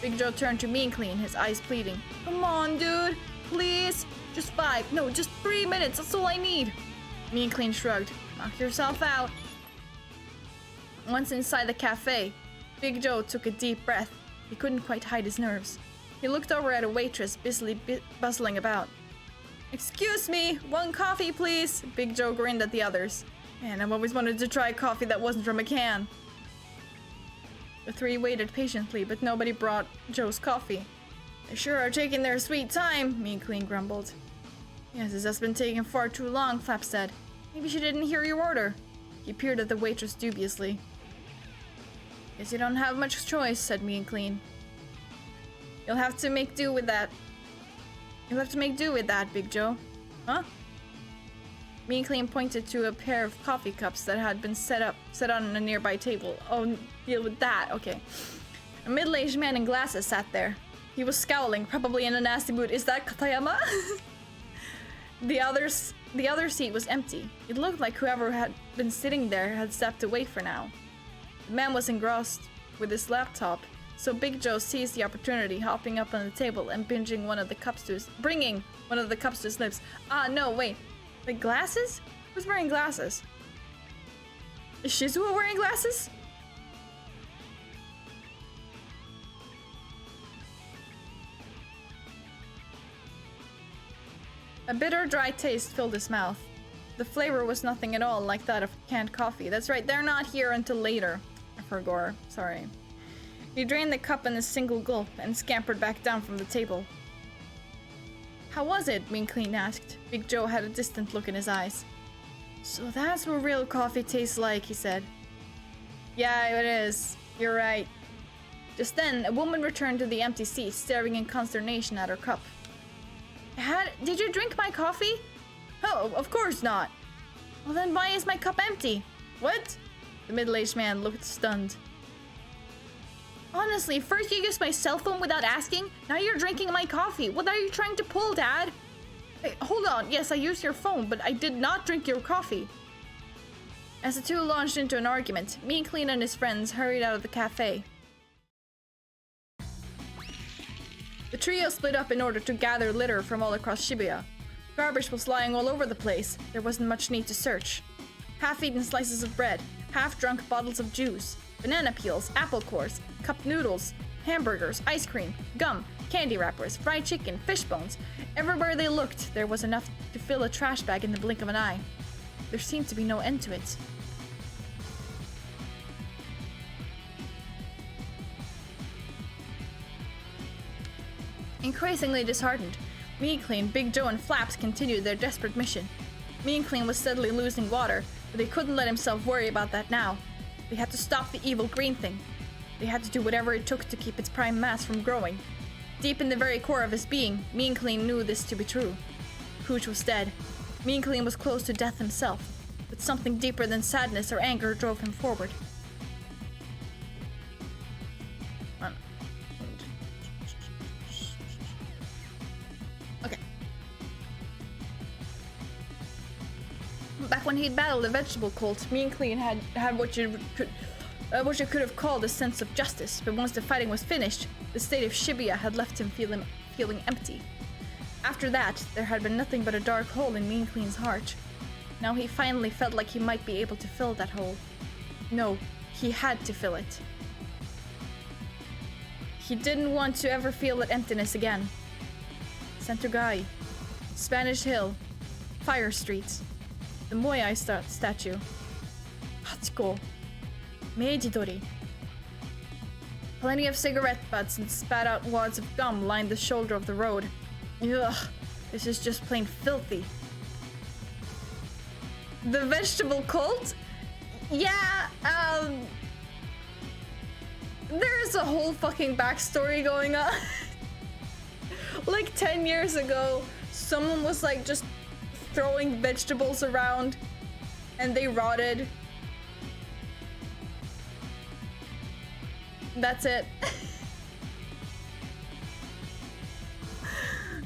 Big Joe turned to Mean Clean, his eyes pleading. Come on, dude. Please. Just 5. No, just 3 minutes. That's all I need. Mean Clean shrugged. Knock yourself out. Once inside the cafe, Big Joe took a deep breath. He couldn't quite hide his nerves. He looked over at a waitress busily bustling about. Excuse me, 1 coffee, please. Big Joe grinned at the others. Man, I've always wanted to try coffee that wasn't from a can. The 3 waited patiently, but nobody brought Joe's coffee. They sure are taking their sweet time, Mean Clean grumbled. Yes, this has been taking far too long, Flap said. Maybe she didn't hear your order. He peered at the waitress dubiously. Guess you don't have much choice, said Mean Clean. You'll have to make do with that. You'll have to make do with that, Big Joe. Huh? Mean Clean pointed to a pair of coffee cups that had been set on a nearby table. Oh, deal with that. Okay. A middle-aged man in glasses sat there. He was scowling, probably in a nasty mood. Is that Katayama? The other seat was empty. It looked like whoever had been sitting there had stepped away for now. The man was engrossed with his laptop, so Big Joe seized the opportunity, hopping up on the table and bringing one of the cups to his lips. Ah, no, wait. The glasses? Who's wearing glasses? Is Shizuo wearing glasses? A bitter, dry taste filled his mouth. The flavor was nothing at all like that of canned coffee. That's right, they're not here until later. For Gore, sorry. He drained the cup in a single gulp and scampered back down from the table. How was it? Mean Clean asked. Big Joe had a distant look in his eyes. So that's what real coffee tastes like, he said. Yeah, it is. You're right. Just then, a woman returned to the empty seat, staring in consternation at her cup. Did you drink my coffee? Oh, of course not. Well, then why is my cup empty? What? The middle-aged man looked stunned. Honestly, first you used my cell phone without asking, now you're drinking my coffee. What are you trying to pull, Dad? Hey, hold on. Yes, I used your phone, but I did not drink your coffee. As the two launched into an argument, Mean Clean and his friends hurried out of the cafe. The trio split up in order to gather litter from all across Shibuya. Garbage was lying all over the place. There wasn't much need to search. Half-eaten slices of bread, half-drunk bottles of juice, banana peels, apple cores, cup noodles, hamburgers, ice cream, gum, candy wrappers, fried chicken, fish bones. Everywhere they looked, there was enough to fill a trash bag in the blink of an eye. There seemed to be no end to it. Increasingly disheartened, Mean Clean, Big Joe, and Flaps continued their desperate mission. Mean Clean was steadily losing water, but they couldn't let himself worry about that now. They had to stop the evil green thing. They had to do whatever it took to keep its prime mass from growing. Deep in the very core of his being, Mean Clean knew this to be true. Pooch was dead. Mean Clean was close to death himself, but something deeper than sadness or anger drove him forward. Okay. Back when he'd battled the vegetable cult, Mean Clean had what you could have called a sense of justice, but once the fighting was finished, the state of Shibuya had left him feeling empty. After that, there had been nothing but a dark hole in Mean Clean's heart. Now he finally felt like he might be able to fill that hole. No, he had to fill it. He didn't want to ever feel that emptiness again. Sentogai, Spanish Hill, Fire Street, the Moai statue, Hachiko, Meijidori. Plenty of cigarette butts and spat out wads of gum lined the shoulder of the road. Ugh, this is just plain filthy. The vegetable cult? Yeah, there is a whole fucking backstory going on. Like 10 years ago, someone was like just throwing vegetables around and they rotted. That's it.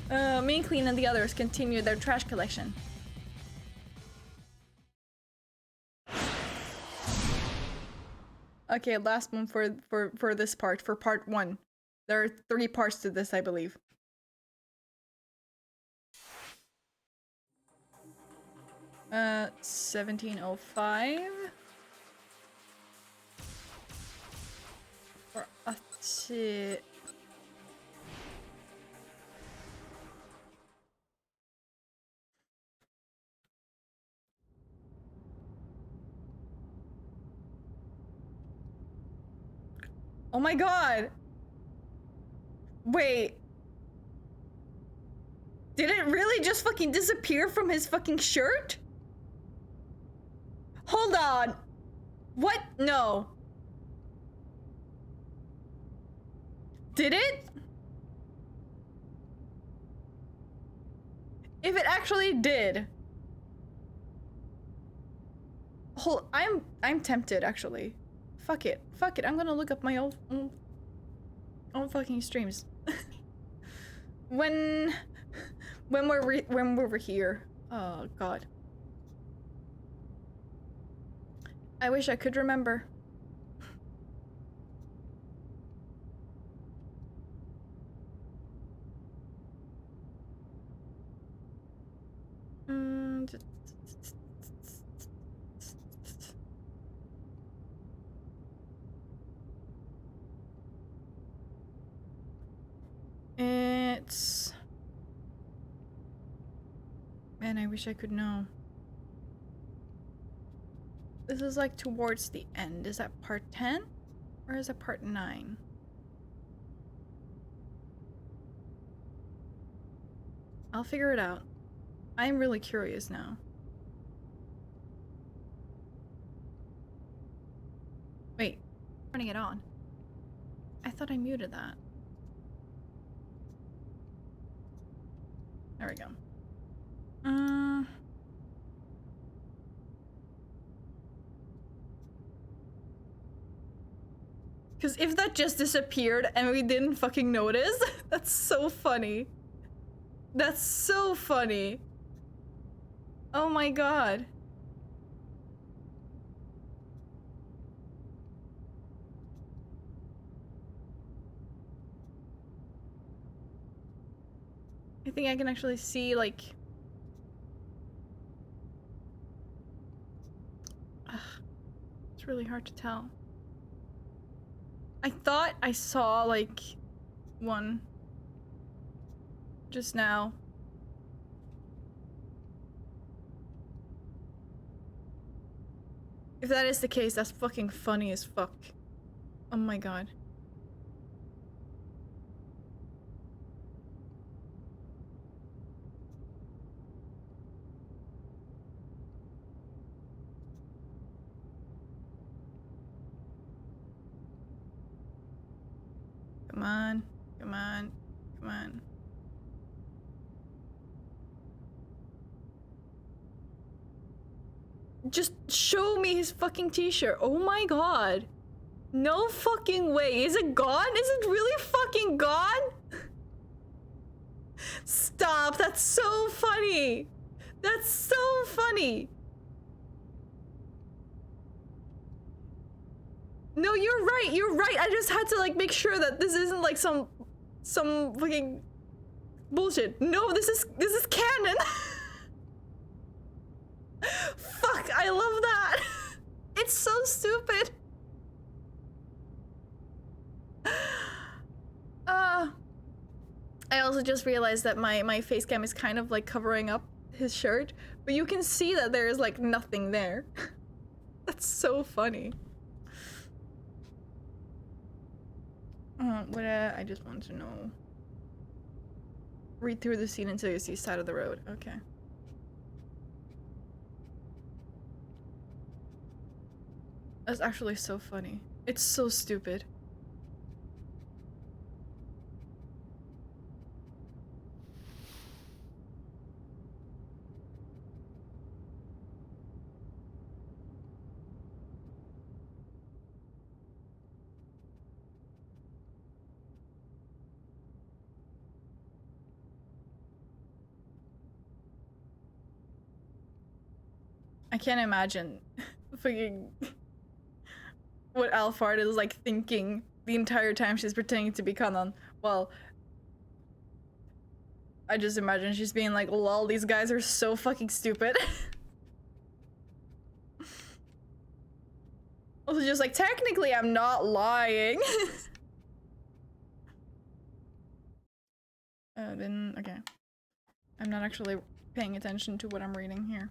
Mean Clean and the others continued their trash collection. Okay, last one for this part, for part 1. There are 3 parts to this, I believe. Uh, 1705. For Achi. Oh my god! Wait. Did it really just fucking disappear from his fucking shirt? Hold on. What? No. Did it? If it actually did. I'm tempted actually. Fuck it. Fuck it. I'm gonna look up my old fucking streams. when we're here. Oh god. I wish I could remember. It's... Man, I wish I could know. This is like towards the end. Is that part 10? Or is it part 9? I'll figure it out. I'm really curious now. Wait, turning it on. I thought I muted that. There we go. Because if that just disappeared and we didn't fucking notice, that's so funny. That's so funny. Oh my god. I think I can actually see, like... Ugh, it's really hard to tell. I thought I saw, like, one just now. If that is the case, that's fucking funny as fuck. Oh my god. Come on. Come on. Come on. Just show me his fucking t-shirt. Oh my god. No fucking way. Is it gone? Is it really fucking gone? Stop. That's so funny. That's so funny. No, you're right. You're right. I just had to like make sure that this isn't like some fucking bullshit. No, this is canon. Fuck, I love that. It's so stupid. I also just realized that my face cam is kind of like covering up his shirt, but you can see that there is like nothing there. That's so funny. I just want to know. Read through the scene until you see side of the road. Okay. That's actually so funny. It's so stupid. I can't imagine fucking what Alphard is like thinking the entire time she's pretending to be Kanan. Well, I just imagine she's being like, lol, these guys are so fucking stupid. Also just like, technically I'm not lying. Then, okay. I'm not actually paying attention to what I'm reading here.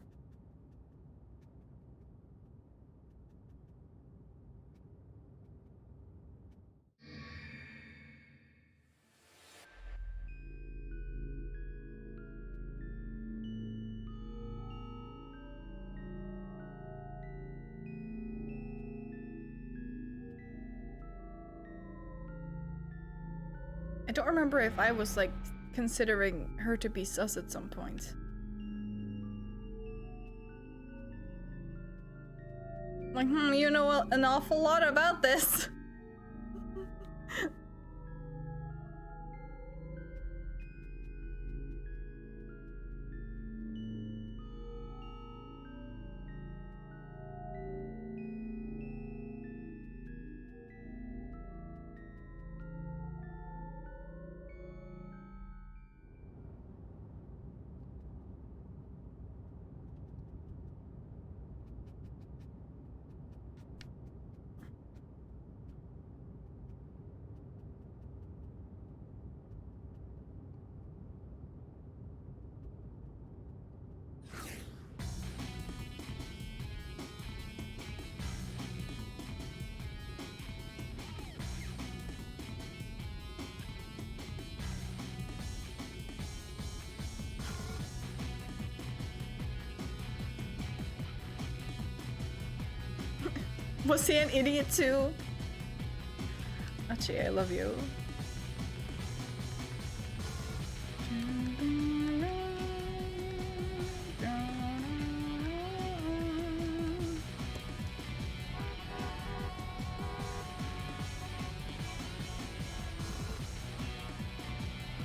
I don't remember if I was like considering her to be sus at some point. Like, you know an awful lot about this. Was he an idiot too? Achi, I love you.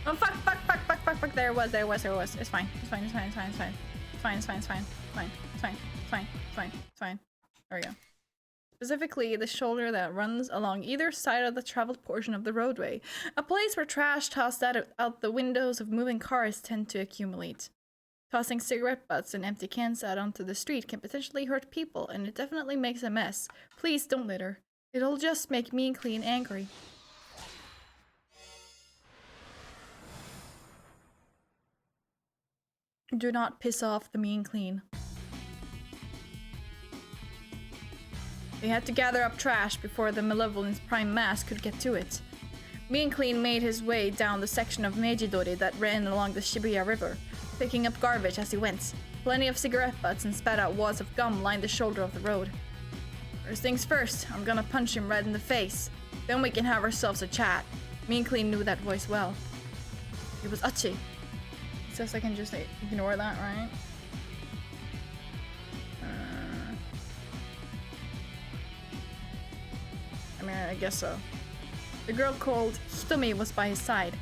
Oh fuck, fuck, fuck, fuck, fuck, fuck, there it was. It's fine. It's fine, it's fine, it's fine, it's fine. It's fine, it's fine, it's fine. It's fine, it's fine, it's fine, it's fine, it's fine. There we go. Specifically, the shoulder that runs along either side of the traveled portion of the roadway, a place where trash tossed out the windows of moving cars tend to accumulate. Tossing cigarette butts and empty cans out onto the street can potentially hurt people, and it definitely makes a mess. Please don't litter. It'll just make Mean Clean angry. Do not piss off the Mean Clean. They had to gather up trash before the Malevolent's prime mass could get to it. Mean Clean made his way down the section of Meijidori that ran along the Shibuya River, picking up garbage as he went. Plenty of cigarette butts and spat out wads of gum lined the shoulder of the road. First things first, I'm gonna punch him right in the face. Then we can have ourselves a chat. Mean Clean knew that voice well. It was Achi. Says I can just ignore that, right? I mean, I guess so. The girl called Hitomi was by his side.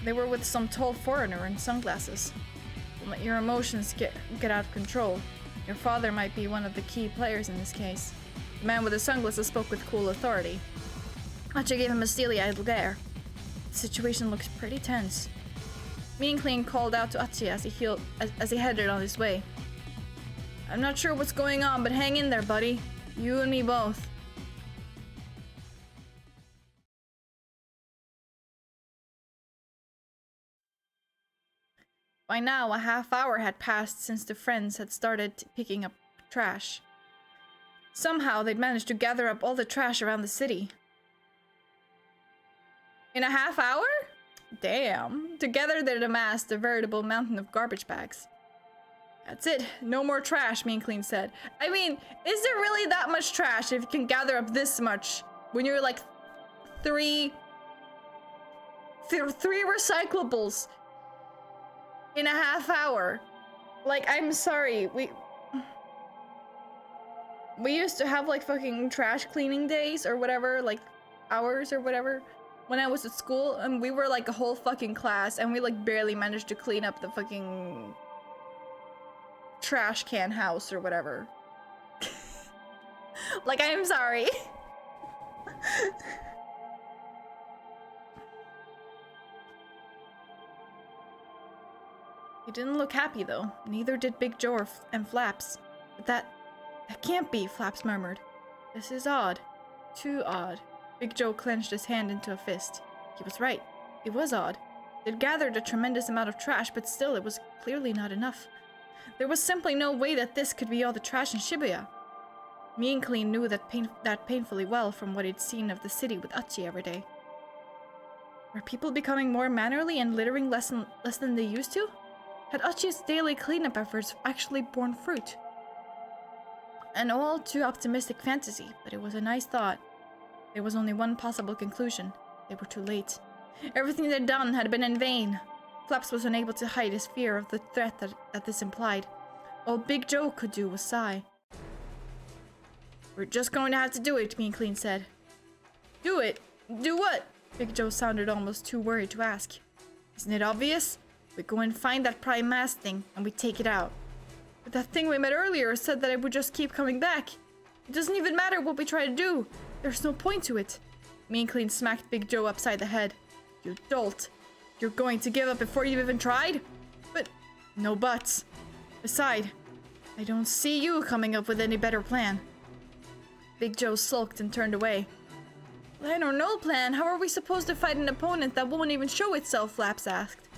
They were with some tall foreigner in sunglasses. Don't let your emotions get out of control. Your father might be one of the key players in this case. The man with the sunglasses spoke with cool authority. Achi gave him a steely-eyed glare. The situation looks pretty tense. Mean Clean called out to Achi as he headed on his way. I'm not sure what's going on, but hang in there, buddy. You and me both. By now, a half hour had passed since the friends had started picking up trash. Somehow, they'd managed to gather up all the trash around the city. In a half hour? Damn. Together, they'd amassed a veritable mountain of garbage bags. That's it. No more trash, Mean Clean said. I mean, is there really that much trash if you can gather up this much when you're like three recyclables in a half hour? Like, I'm sorry, we used to have like fucking trash cleaning days or whatever, like hours or whatever, when I was at school, and we were like a whole fucking class, and we like barely managed to clean up the fucking trash can house or whatever. Like, I'm sorry. He didn't look happy though, neither did Big Joe and Flaps. But that can't be, Flaps murmured. This is odd. Too odd. Big Joe clenched his hand into a fist. He was right. It was odd. They'd gathered a tremendous amount of trash, but still it was clearly not enough. There was simply no way that this could be all the trash in Shibuya. Mean Clean knew that painfully well from what he'd seen of the city with Achi every day. Were people becoming more mannerly and littering less than they used to? Had Achi's daily cleanup efforts actually borne fruit? An all too optimistic fantasy, but it was a nice thought. There was only one possible conclusion. They were too late. Everything they'd done had been in vain. Flaps was unable to hide his fear of the threat that this implied. All Big Joe could do was sigh. We're just going to have to do it, Mean Clean said. Do it? Do what? Big Joe sounded almost too worried to ask. Isn't it obvious? We go and find that prime mask thing, and we take it out. But that thing we met earlier said that it would just keep coming back. It doesn't even matter what we try to do. There's no point to it. Mean Clean smacked Big Joe upside the head. You dolt. You're going to give up before you've even tried? But no buts. Besides, I don't see you coming up with any better plan. Big Joe sulked and turned away. Plan or no plan, how are we supposed to fight an opponent that won't even show itself? Flaps asked.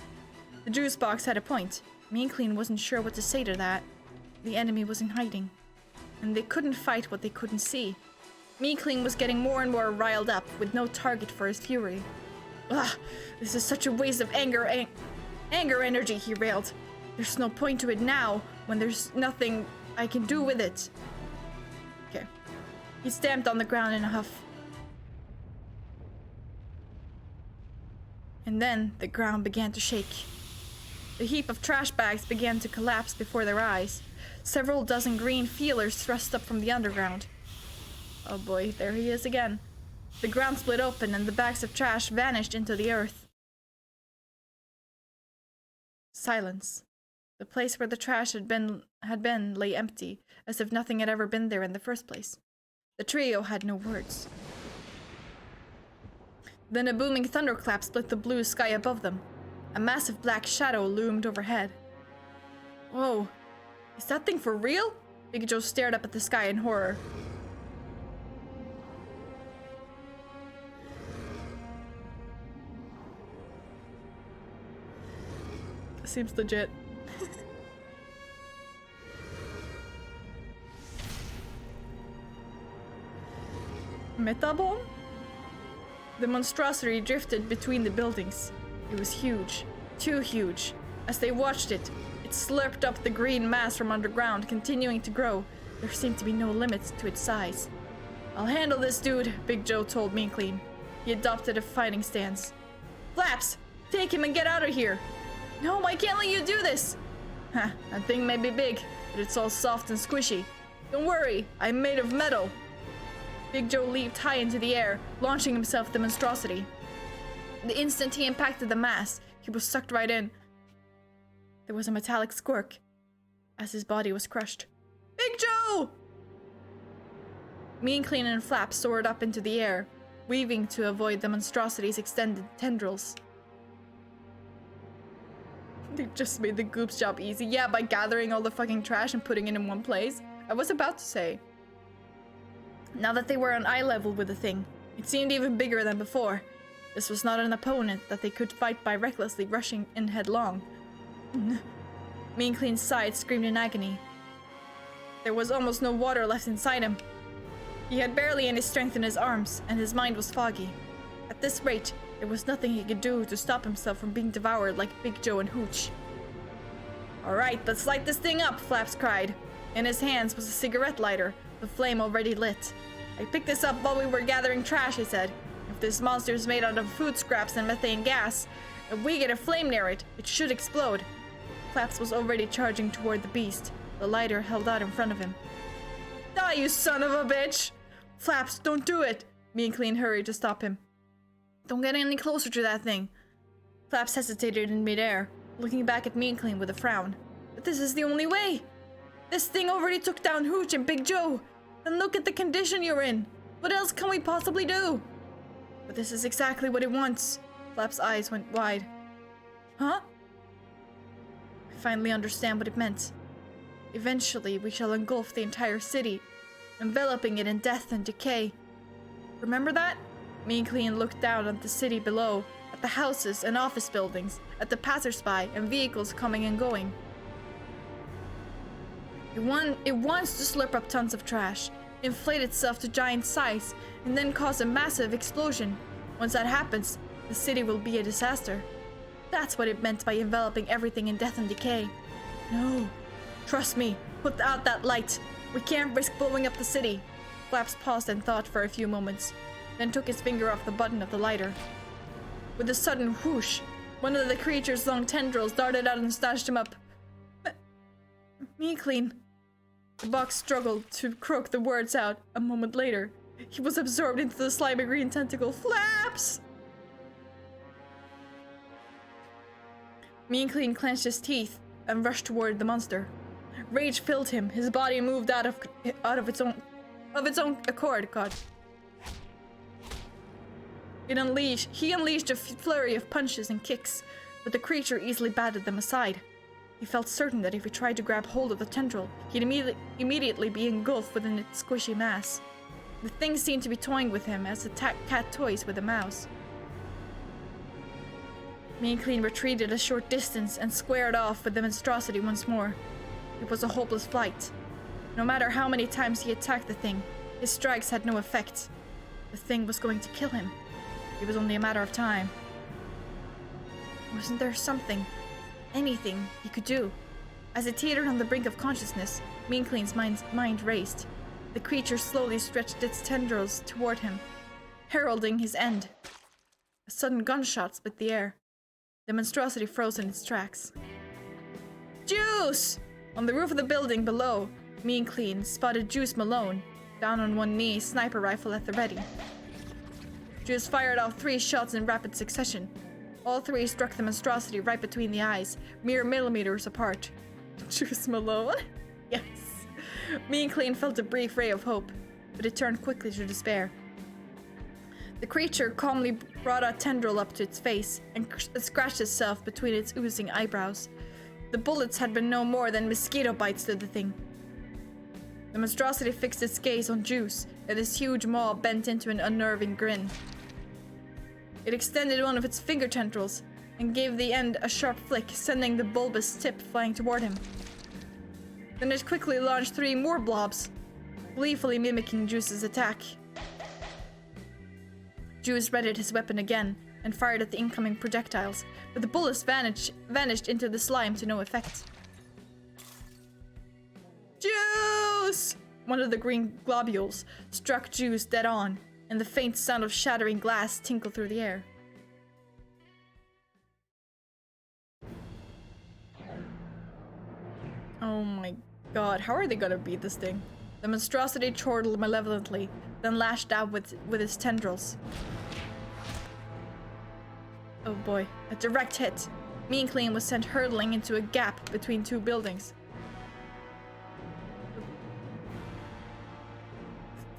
The juice box had a point. Mean Clean wasn't sure what to say to that. The enemy was in hiding, and they couldn't fight what they couldn't see. Mean Clean was getting more and more riled up, with no target for his fury. Ugh, this is such a waste of anger energy, he railed. There's no point to it now, when there's nothing I can do with it. Okay. He stamped on the ground in a huff. And then the ground began to shake. The heap of trash bags began to collapse before their eyes. Several dozen green feelers thrust up from the underground. Oh boy, there he is again. The ground split open and the bags of trash vanished into the earth. Silence. The place where the trash had been lay empty, as if nothing had ever been there in the first place. The trio had no words. Then a booming thunderclap split the blue sky above them. A massive black shadow loomed overhead. Whoa, is that thing for real? Big Joe stared up at the sky in horror. Seems legit. Metabomb? The monstrosity drifted between the buildings. It was huge. Too huge. As they watched it, it slurped up the green mass from underground, continuing to grow. There seemed to be no limits to its size. I'll handle this, dude, Big Joe told Mean Clean. he adopted a fighting stance. Flaps! Take him and get out of here! No, I can't let you do this! Huh, that thing may be big, but it's all soft and squishy. Don't worry, I'm made of metal. Big Joe leaped high into the air, launching himself at the monstrosity. The instant he impacted the mass, he was sucked right in. There was a metallic squirk as his body was crushed. Big Joe! Mean Clean and Flap soared up into the air, weaving to avoid the monstrosity's extended tendrils. They just made the Goop's job easy. Yeah, by gathering all the fucking trash and putting it in one place. I was about to say. Now that they were on eye level with the thing, it seemed even bigger than before. This was not an opponent that they could fight by recklessly rushing in headlong. Mean Clean sighed, screamed in agony. There was almost no water left inside him. He had barely any strength in his arms, and his mind was foggy. At this rate, there was nothing he could do to stop himself from being devoured like Big Joe and Hooch. Alright, let's light this thing up, Flaps cried. In his hands was a cigarette lighter, the flame already lit. I picked this up while we were gathering trash, he said. If this monster is made out of food scraps and methane gas, if we get a flame near it, it should explode. Flaps was already charging toward the beast, the lighter held out in front of him. Die, you son of a bitch! Flaps, don't do it! Mean Clean hurried to stop him. Don't get any closer to that thing. Flaps hesitated in midair, looking back at Mean Clean with a frown. But this is the only way! This thing already took down Hooch and Big Joe! And look at the condition you're in! What else can we possibly do? But this is exactly what it wants. Flap's eyes went wide. Huh? I finally understand what it meant. Eventually, we shall engulf the entire city, enveloping it in death and decay. Remember that? Mean Clean looked down at the city below, at the houses and office buildings, at the passersby and vehicles coming and going. It wants to slurp up tons of trash, inflate itself to giant size, and then cause a massive explosion. Once that happens, the city will be a disaster. That's what it meant by enveloping everything in death and decay. No. Trust me, put out that light. We can't risk blowing up the city. Flaps paused and thought for a few moments, then took his finger off the button of the lighter. With a sudden whoosh, one of the creature's long tendrils darted out and snatched him up. Mean Clean. The box struggled to croak the words out. A moment later, he was absorbed into the slimy green tentacle. Flaps! Mean Clean clenched his teeth and rushed toward the monster. Rage filled him. His body moved out of its own accord. God. He unleashed a flurry of punches and kicks, but the creature easily batted them aside. He felt certain that if he tried to grab hold of the tendril, he'd immediately be engulfed within its squishy mass. The thing seemed to be toying with him as a cat toys with a mouse. Mean Clean retreated a short distance and squared off with the monstrosity once more. It was a hopeless fight. No matter how many times he attacked the thing, his strikes had no effect. The thing was going to kill him. It was only a matter of time. Wasn't there something, anything he could do? As it teetered on the brink of consciousness, Mean Clean's mind raced. The creature slowly stretched its tendrils toward him, heralding his end. A sudden gunshot split the air. The monstrosity froze in its tracks. Juice! On the roof of the building below, Mean Clean spotted Juice Malone, down on one knee, sniper rifle at the ready. Juice fired off 3 shots in rapid succession. All 3 struck the monstrosity right between the eyes, mere millimeters apart. Juice Malone? Yes. Mean Clean felt a brief ray of hope, but it turned quickly to despair. The creature calmly brought a tendril up to its face and scratched itself between its oozing eyebrows. The bullets had been no more than mosquito bites to the thing. The monstrosity fixed its gaze on Juice, and his huge maw bent into an unnerving grin. It extended one of its finger tendrils and gave the end a sharp flick, sending the bulbous tip flying toward him. Then it quickly launched 3 more blobs, gleefully mimicking Juice's attack. Juice readied his weapon again and fired at the incoming projectiles, but the bullets vanished into the slime to no effect. Juice! One of the green globules struck Juice dead on. and the faint sound of shattering glass tinkled through the air. Oh my god, how are they gonna beat this thing? The monstrosity chortled malevolently, then lashed out with its tendrils. Oh boy, a direct hit. Mean Clean was sent hurtling into a gap between two buildings.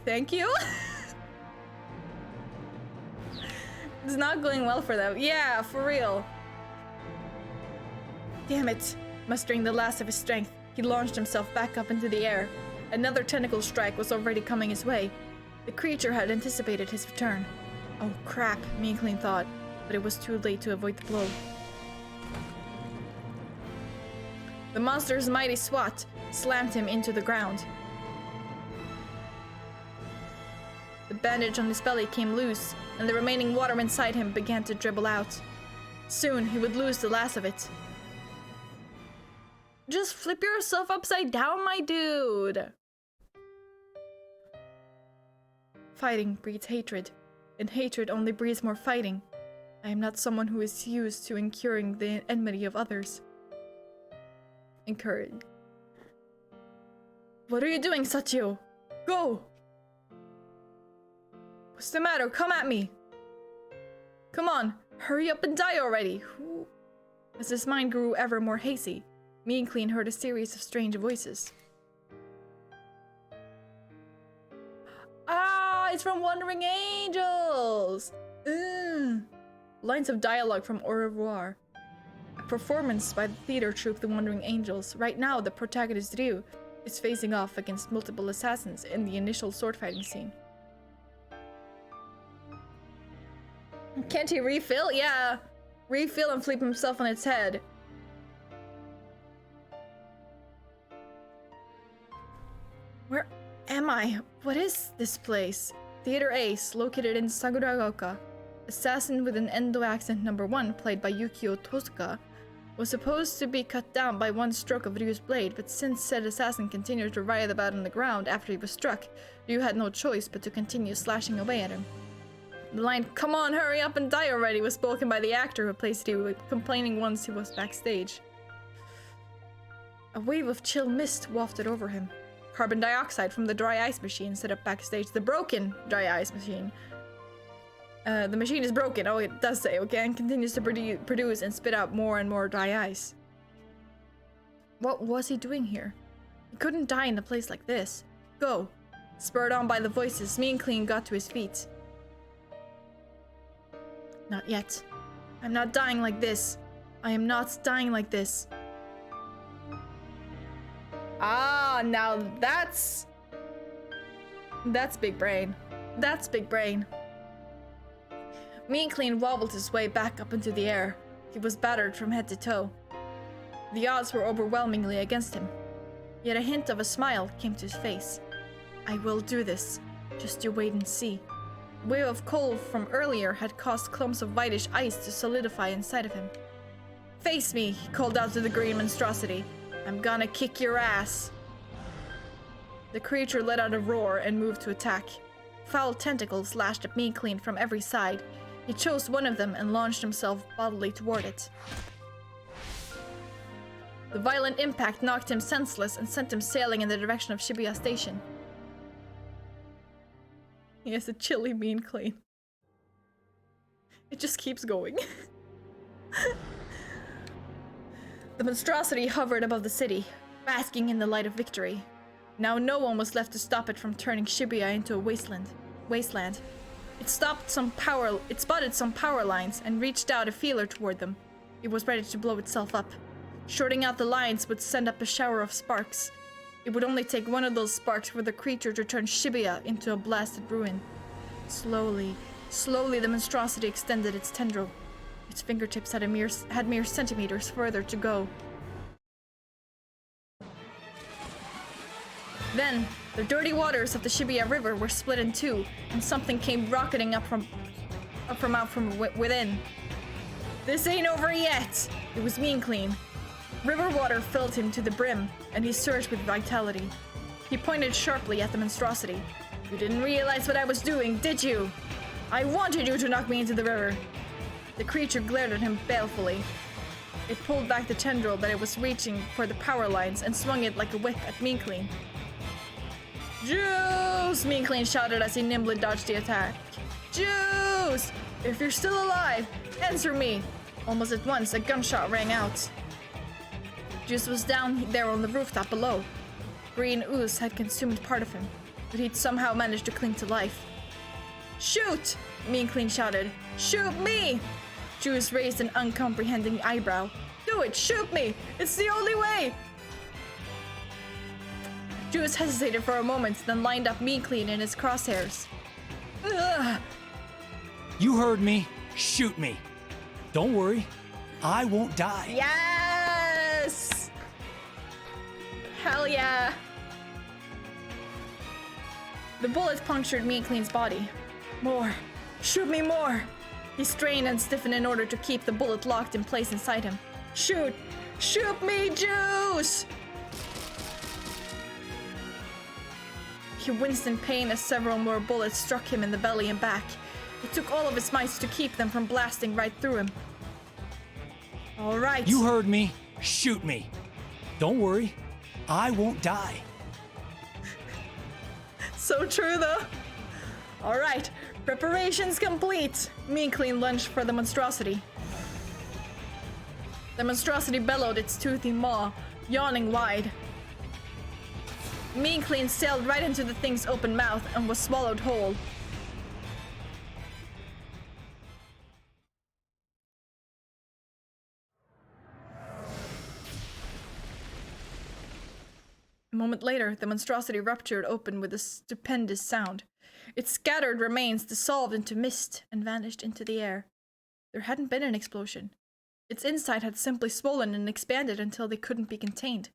Thank you? It's not going well for them. Yeah, for real. Damn it. Mustering the last of his strength, he launched himself back up into the air. Another tentacle strike was already coming his way. The creature had anticipated his return. Oh crap, Mean Clean thought, but it was too late to avoid the blow. The monster's mighty swat slammed him into the ground. The bandage on his belly came loose, and the remaining water inside him began to dribble out. Soon, he would lose the last of it. Just flip yourself upside down, my dude! Fighting breeds hatred, and hatred only breeds more fighting. I am not someone who is used to incurring the enmity of others. Encourage. What are you doing, Sachio? Go! What's the matter? Come at me! Come on, hurry up and die already! As his mind grew ever more hazy, Mean Clean heard a series of strange voices. Ah, it's from Wandering Angels! Lines of dialogue from Au revoir. A performance by the theater troupe The Wandering Angels. Right now, the protagonist Ryu is facing off against multiple assassins in the initial sword fighting scene. Can't he refill? Yeah. Refill and flip himself on its head. Where am I? What is this place? Theater Ace, located in Sakuragaoka. Assassin with an Endo accent #1, played by Yukio Tosuka, was supposed to be cut down by one stroke of Ryu's blade, but since said assassin continued to writhe about on the ground after he was struck, Ryu had no choice but to continue slashing away at him. The line, "Come on, hurry up and die already," was spoken by the actor who plays Ryu, complaining once he was backstage. A wave of chill mist wafted over him. Carbon dioxide from the dry ice machine set up backstage. The broken dry ice machine. The machine is broken. Oh, it does say, okay, and continues to produce and spit out more and more dry ice. What was he doing here? He couldn't die in a place like this. Go. Spurred on by the voices, Mean Clean got to his feet. Not yet. I'm not dying like this. I am not dying like this. Ah, now that's big brain. That's big brain. Mean Clean wobbled his way back up into the air. He was battered from head to toe. The odds were overwhelmingly against him. Yet a hint of a smile came to his face. I will do this. Just you wait and see. A wave of cold from earlier had caused clumps of whitish ice to solidify inside of him. Face me, he called out to the green monstrosity. I'm gonna kick your ass. The creature let out a roar and moved to attack. Foul tentacles lashed at Mean Clean from every side. He chose one of them and launched himself bodily toward it. The violent impact knocked him senseless and sent him sailing in the direction of Shibuya Station. He has a chilly Mean Clean. It just keeps going. The monstrosity hovered above the city, basking in the light of victory. Now no one was left to stop it from turning Shibuya into a wasteland. It spotted some power lines and reached out a feeler toward them. It was ready to blow itself up. Shorting out the lines would send up a shower of sparks. It would only take one of those sparks for the creature to turn Shibuya into a blasted ruin. Slowly the monstrosity extended its tendril. Its fingertips had mere centimeters further to go. Then, the dirty waters of the Shibuya River were split in two, and something came rocketing up from within. This ain't over yet! It was Mean Clean. River water filled him to the brim, and he surged with vitality. He pointed sharply at the monstrosity. You didn't realize what I was doing, did you? I wanted you to knock me into the river. The creature glared at him balefully. It pulled back the tendril that it was reaching for the power lines and swung it like a whip at Meanclean. Juice! Meanclean shouted as he nimbly dodged the attack. Juice! If you're still alive, answer me! Almost at once, a gunshot rang out. Juice was down there on the rooftop below. Green ooze had consumed part of him, but he'd somehow managed to cling to life. Shoot! Meanclean shouted. Shoot me! Juice raised an uncomprehending eyebrow. Do it! Shoot me! It's the only way! Juice hesitated for a moment, then lined up Meanclean in his crosshairs. Ugh. You heard me. Shoot me. Don't worry. I won't die. Yes! Hell yeah! The bullet punctured Meanclean's body. More. Shoot me more! He strained and stiffened in order to keep the bullet locked in place inside him. Shoot! Shoot me, Juice! He winced in pain as several more bullets struck him in the belly and back. It took all of his might to keep them from blasting right through him. All right. You heard me. Shoot me. Don't worry. I won't die. So true, though. All right. Preparations complete. Meanclean lunged for the monstrosity. The monstrosity bellowed its toothy maw, yawning wide. Meanclean sailed right into the thing's open mouth and was swallowed whole. A moment later, the monstrosity ruptured open with a stupendous sound. Its scattered remains dissolved into mist and vanished into the air. There hadn't been an explosion. Its inside had simply swollen and expanded until they couldn't be contained.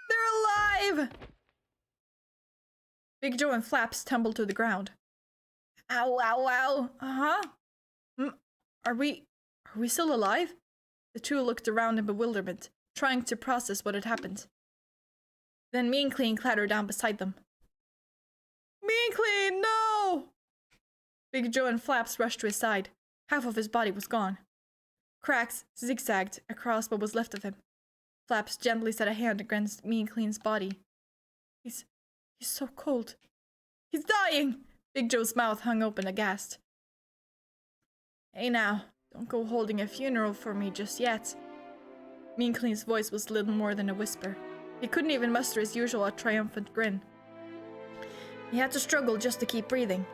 They're alive! Big Joe and Flaps tumbled to the ground. Ow, ow, ow. Uh-huh. Are we still alive? The two looked around in bewilderment, trying to process what had happened. Then Meanclean clattered down beside them. Meanclean, no! Big Joe and Flaps rushed to his side. Half of his body was gone. Cracks zigzagged across what was left of him. Flaps gently set a hand against Meanclean's body. He's so cold. He's dying! Big Joe's mouth hung open aghast. Hey now, don't go holding a funeral for me just yet. Meanclean's voice was little more than a whisper. He couldn't even muster his usual triumphant grin. He had to struggle just to keep breathing.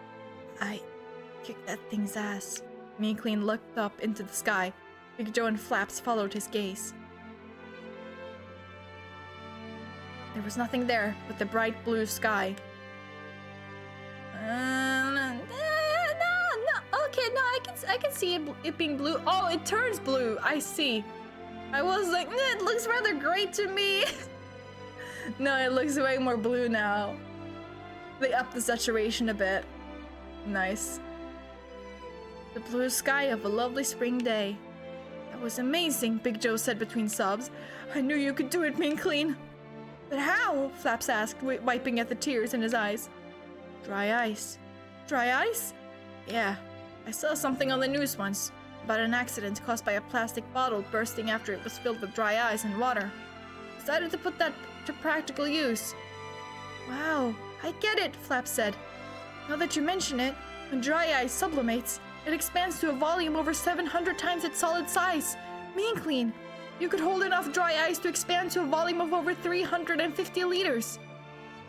I kicked that thing's ass. Meanclean looked up into the sky. Big Joe and Flaps followed his gaze. There was nothing there but the bright blue sky. I can see it being blue. Oh, it turns blue. I see. I was like, it looks rather great to me. No, it looks way more blue now. They upped the saturation a bit. Nice. The blue sky of a lovely spring day. That was amazing, Big Joe said between sobs. I knew you could do it, Meanclean. But how? Flaps asked, wiping at the tears in his eyes. Dry ice. Dry ice? Yeah. I saw something on the news once about an accident caused by a plastic bottle bursting after it was filled with dry ice and water. Decided to put that to practical use. Wow, I get it, Flaps said. Now that you mention it, when dry ice sublimates, it expands to a volume over 700 times its solid size. Meanclean, you could hold enough dry ice to expand to a volume of over 350 liters.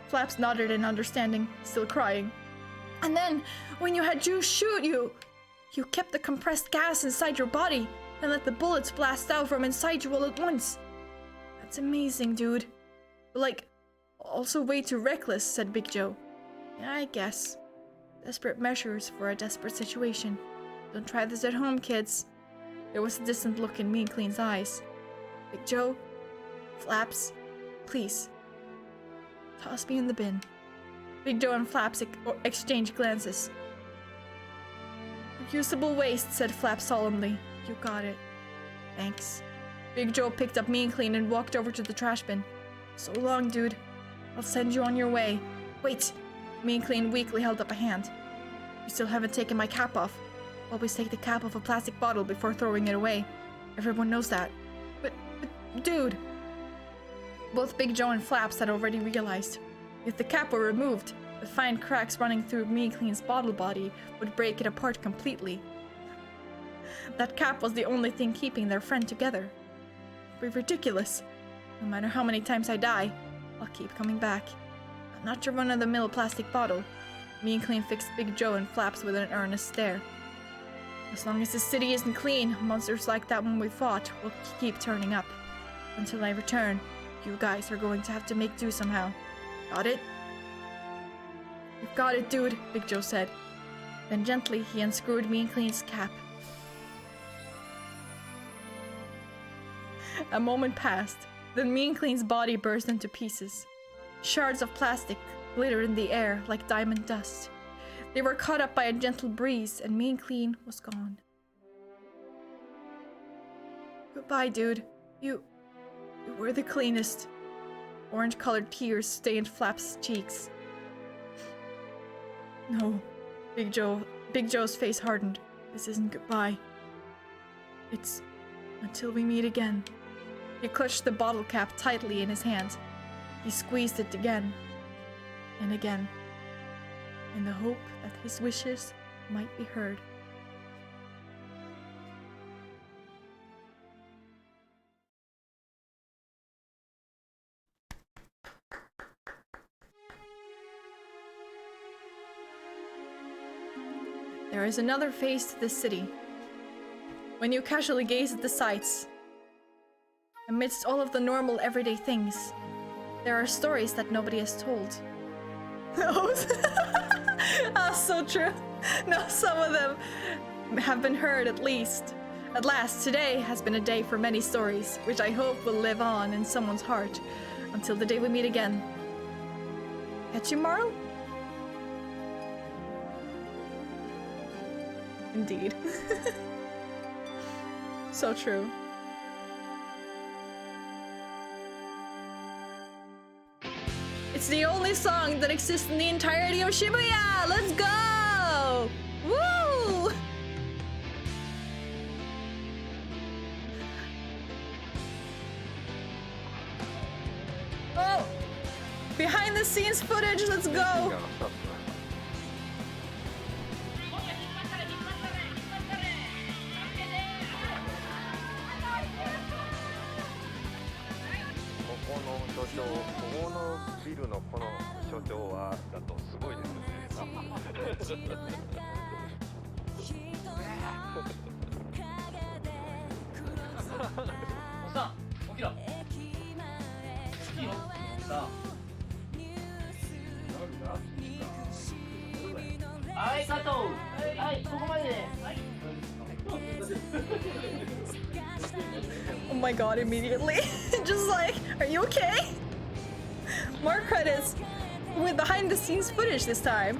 Flaps nodded in understanding, still crying. And then, when you had Juice shoot you, you kept the compressed gas inside your body and let the bullets blast out from inside you all at once. That's amazing, dude. But like, also way too reckless, said Big Joe. Yeah, I guess. Desperate measures for a desperate situation. Don't try this at home, kids. There was a distant look in Meanclean's eyes. Big Joe, Flaps, please, toss me in the bin. Big Joe and Flaps exchanged glances. Usable waste, said Flaps solemnly. You got it. Thanks. Big Joe picked up Mean Clean and walked over to the trash bin. So long, dude. I'll send you on your way. Wait. Mean Clean weakly held up a hand. You still haven't taken my cap off. Always take the cap off a plastic bottle before throwing it away. Everyone knows that. But dude. Both Big Joe and Flaps had already realized. If the cap were removed, the fine cracks running through Mean Clean's bottle body would break it apart completely. That cap was the only thing keeping their friend together. It'd be ridiculous. No matter how many times I die, I'll keep coming back. But not your run-of-the-mill plastic bottle. Mean Clean fixed Big Joe and Flaps with an earnest stare. As long as the city isn't clean, monsters like that one we fought will keep turning up. Until I return, you guys are going to have to make do somehow. Got it? You've got it, dude, Big Joe said. Then gently, he unscrewed Mean Clean's cap. A moment passed, then Mean Clean's body burst into pieces. Shards of plastic glittered in the air like diamond dust. They were caught up by a gentle breeze, and Mean Clean was gone. Goodbye, dude. You were the cleanest. Orange-colored tears stained Flap's cheeks. No, Big Joe's face hardened. This isn't goodbye. It's until we meet again. He clutched the bottle cap tightly in his hand. He squeezed it again and again, in the hope that his wishes might be heard. There is another face to this city. When you casually gaze at the sights, amidst all of the normal everyday things, there are stories that nobody has told. Oh, so true. No, some of them have been heard at least. At last, today has been a day for many stories, which I hope will live on in someone's heart until the day we meet again. Catch you, Marl? Indeed. So true. It's the only song that exists in the entirety of Shibuya! Let's go! Woo! Oh! Behind the scenes footage, let's go! Oh my god, immediately. Just like, are you okay? More credits with behind the scenes footage this time.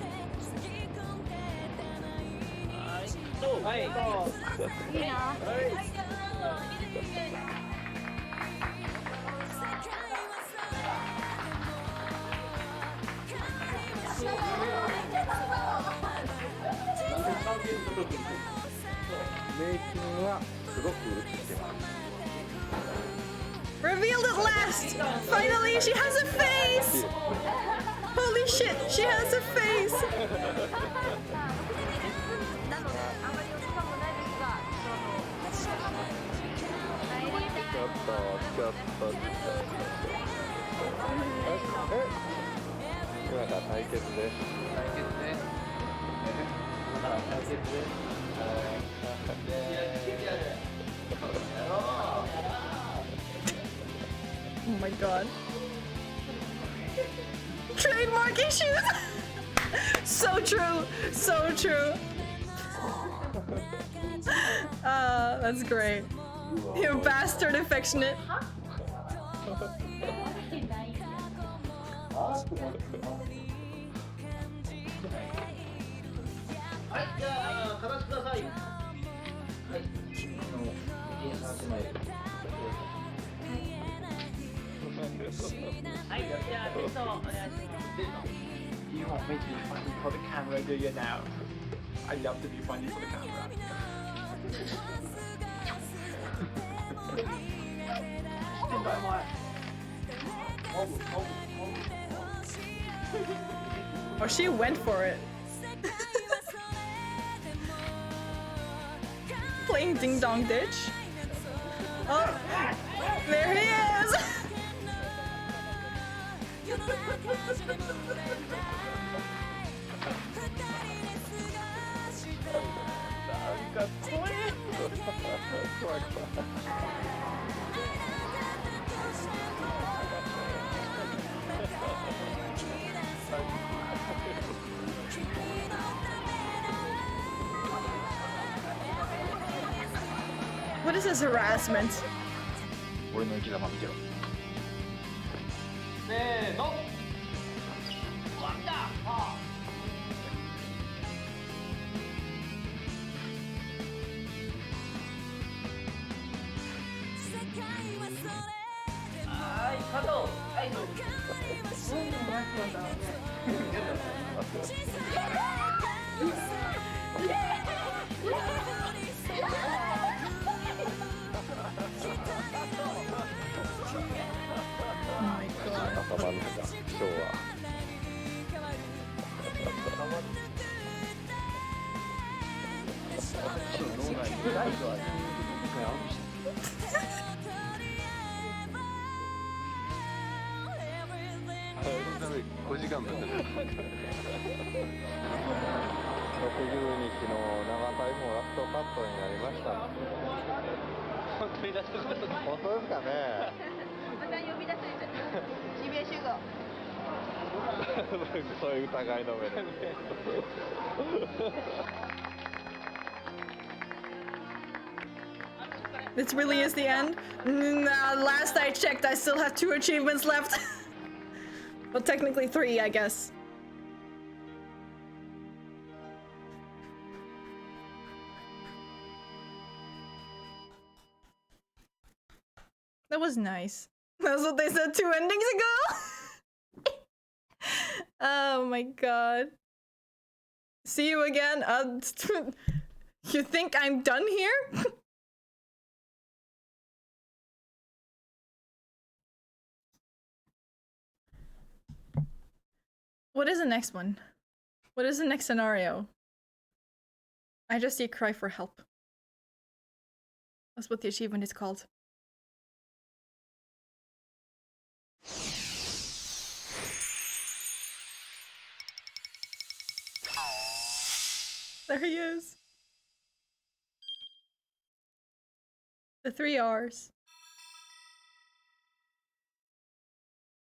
Revealed at last! Finally, she has a face! Holy shit, she has a face! Oh my god. Trademark issues! So true! So true! That's great. You bastard affectionate. はい、じゃあテストお願いします。 You want me to be funny for the camera, do you now? I love to be funny for the camera. Oh, she went for it. Playing Ding Dong Ditch. Oh, there he is. What is this harassment? 俺の生き様見てろ。せーの。終わった。はい、加藤。はい、どうぞ。頭の中、今日は。5時間もやってる。62日の長タイもラストカットになりました。本当にラストカット。本当ですかね。また呼び出されちゃった渋谷集合そういう疑いの目で。This really is the end? Nah, last I checked, I still have 2 achievements left. Well, technically 3, I guess. That was nice. That's what they said 2 endings ago. Oh my god. See you again. You think I'm done here? What is the next one? What is the next scenario? I just see a cry for help. That's what the achievement is called. There he is. The 3 R's.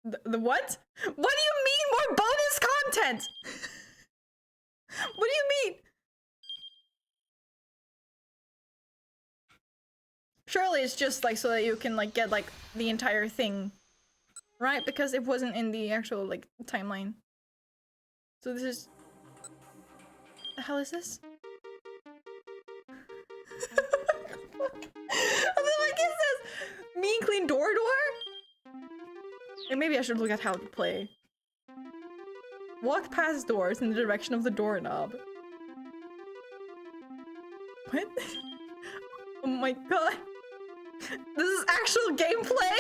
The what? What do you mean more bonus content? What do you mean? Surely it's just like so that you can like get like the entire thing, right? Because it wasn't in the actual like timeline. So this is... The hell is this? What the fuck is this? Mean clean door? And maybe I should look at how to play. Walk past doors in the direction of the doorknob. What? Oh my god. This is actual gameplay?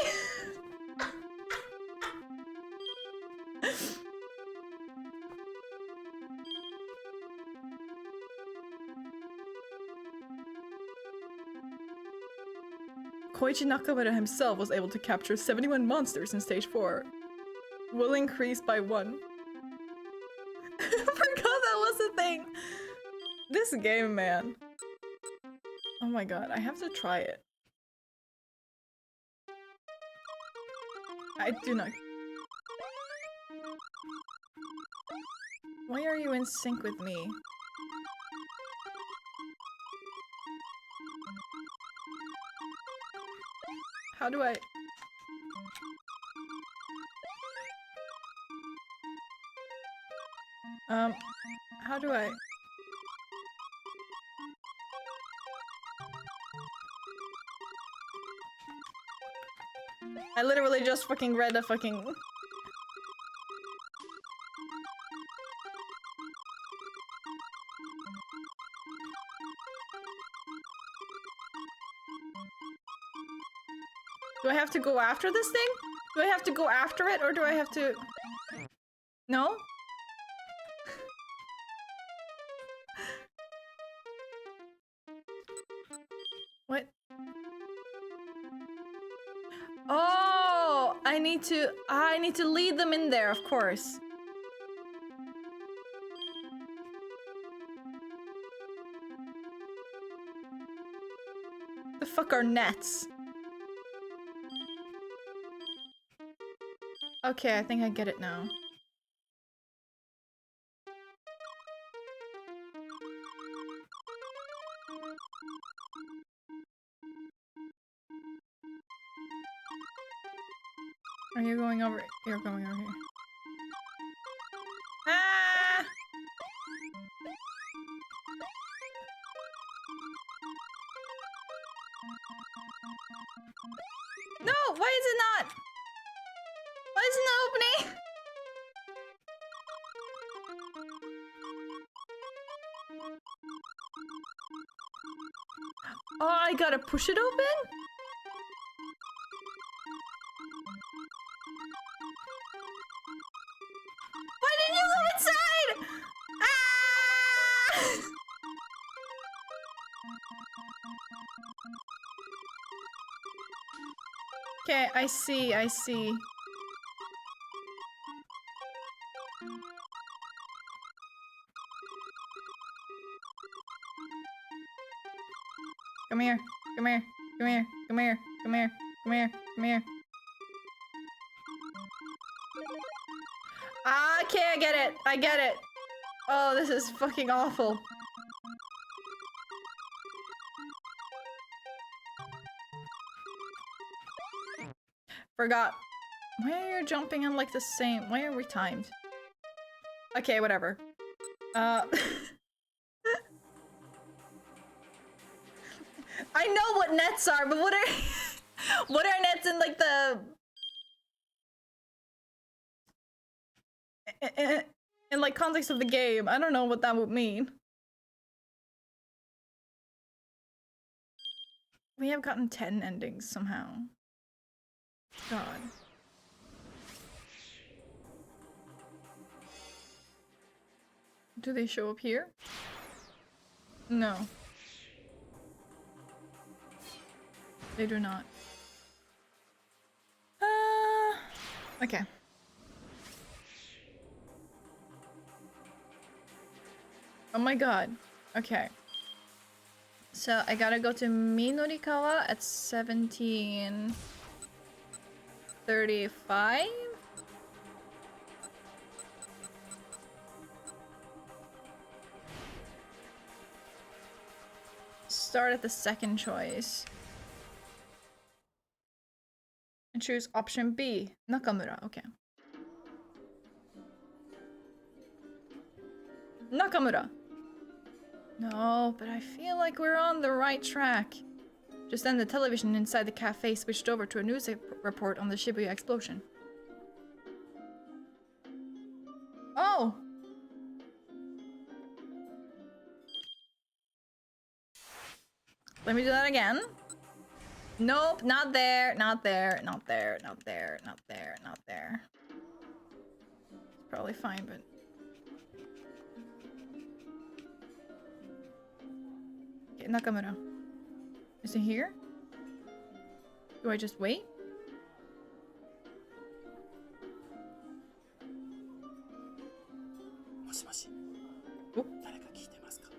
Koichi Nakamura himself was able to capture 71 monsters in stage 4. Will increase by 1. Forgot that was a thing! This game, man. Oh my god, I have to try it. I do not... Why are you in sync with me? How do I... How do I... I literally just fucking read a fucking... Do I have to go after this thing? Do I have to go after it, or do I have to... No? What? Oh, I need to lead them in there, of course. The fuck are nets? Okay, I think I get it now. Are you going over? You're going over here. Ah! No! Why is it not? Why is it not opening? Oh, I gotta push it open? Why didn't you go inside? Ah! Okay, I see, I see. Come here, come here, come here, come here, come here, come here, come here. Ah, okay, I get it, I get it. Oh, this is fucking awful. Forgot. Why are you jumping on like the same? Why are we timed? Okay, whatever. I know what nets are, but what are what are nets in like the in like context of the game? I don't know what that would mean. We have gotten 10 endings somehow. God. Do they show up here? No. They do not. Okay. Oh my god. Okay. So I gotta go to Minorikawa at 17:35. Start at the second choice. And choose option B. Nakamura. Okay. Nakamura. No, but I feel like we're on the right track. Just then the television inside the cafe switched over to a news report on the Shibuya explosion. Oh! Let me do that again. Nope, not there, not there, not there, not there, not there, not there. It's probably fine, but... Okay, Nakamura. Is it here? Do I just wait? Oh?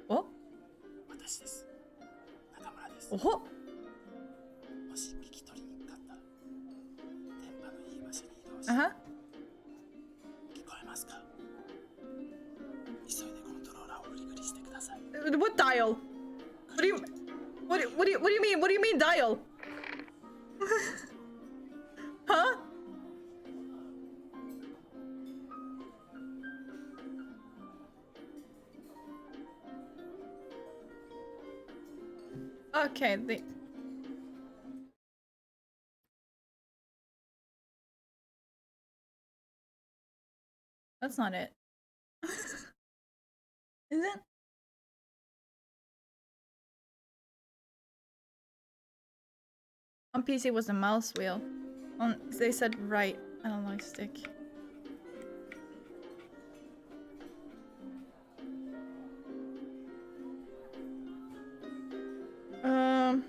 Oh? Oh? Uh-huh. What dial? What do you mean? What do you mean dial? Huh? Okay, That's not it. Is it? On PC was the mouse wheel. They said right analog stick. Um.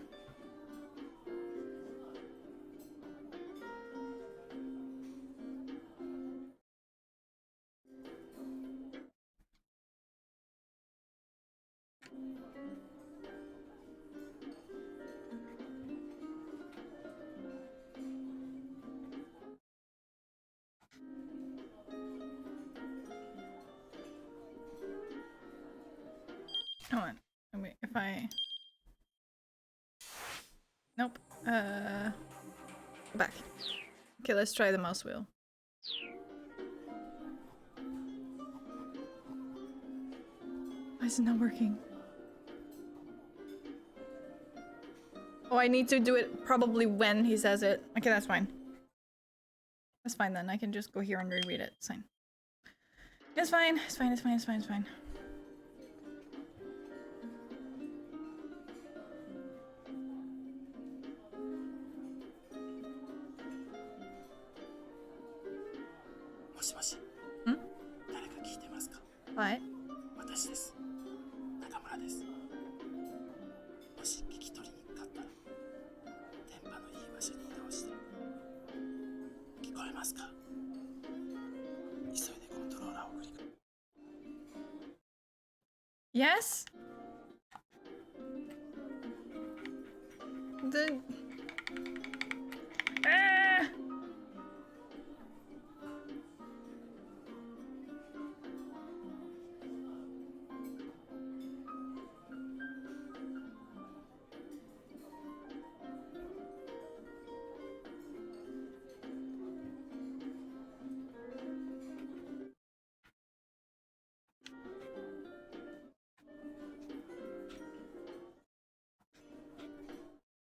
Hold on. Wait, if I... Nope. Go back. Okay, let's try the mouse wheel. Why is it not working? Oh, I need to do it probably when he says it. Okay, that's fine. That's fine then. I can just go here and reread it. It's fine. It's fine. It's fine. It's fine. It's fine. It's fine. Hmm? What? Yes? The... Ah!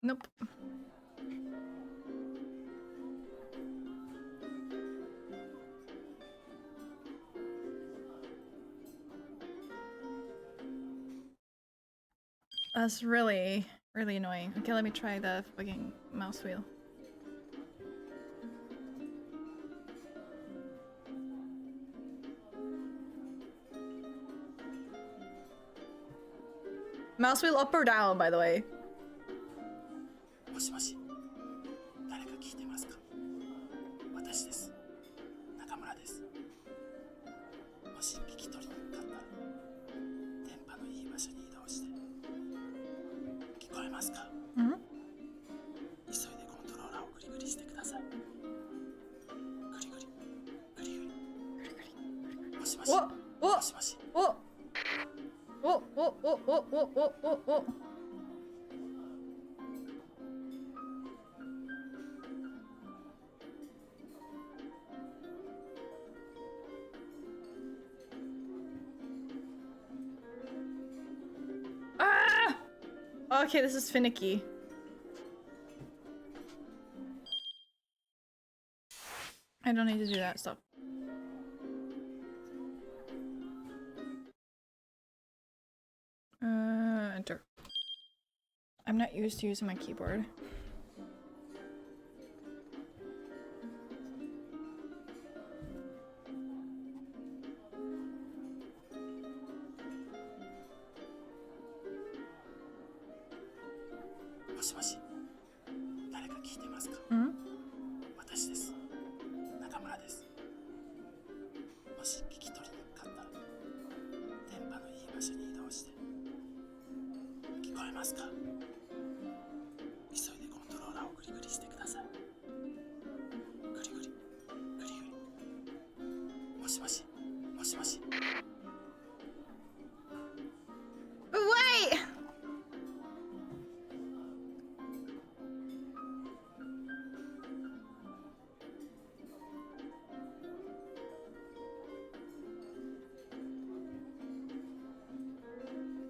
Nope. That's really, really annoying. Okay, let me try the fucking mouse wheel. Mouse wheel up or down, by the way? Hmm? What? What? What? What? Ah! Okay, this is finicky. I don't need to do that stuff. Enter. I'm not used to using my keyboard. Hmm? Wait!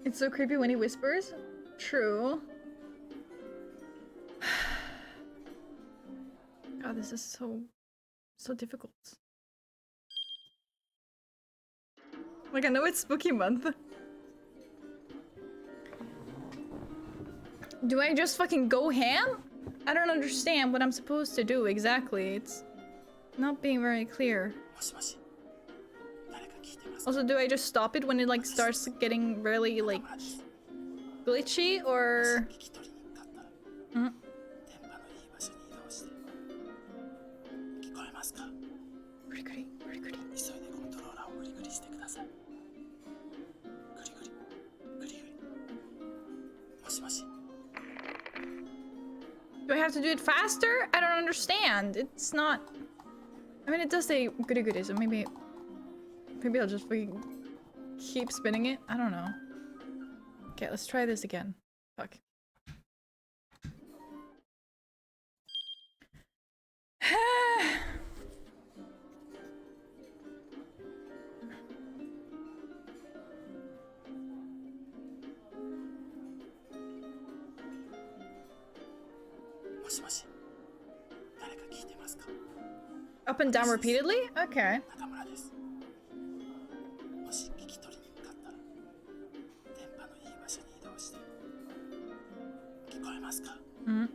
It's so creepy when he whispers. True. God, this is so difficult. Like, I know it's spooky month. Do I just fucking go ham? I don't understand what I'm supposed to do exactly. It's not being very clear. Also, do I just stop it when it like starts getting really like glitchy or? Mm. Do I have to do it faster? I don't understand. It's not. I mean, it does say goody goody, so maybe I'll just fucking keep spinning it. I don't know. Okay, let's try this again. Fuck. Up and down repeatedly? Okay. Mm.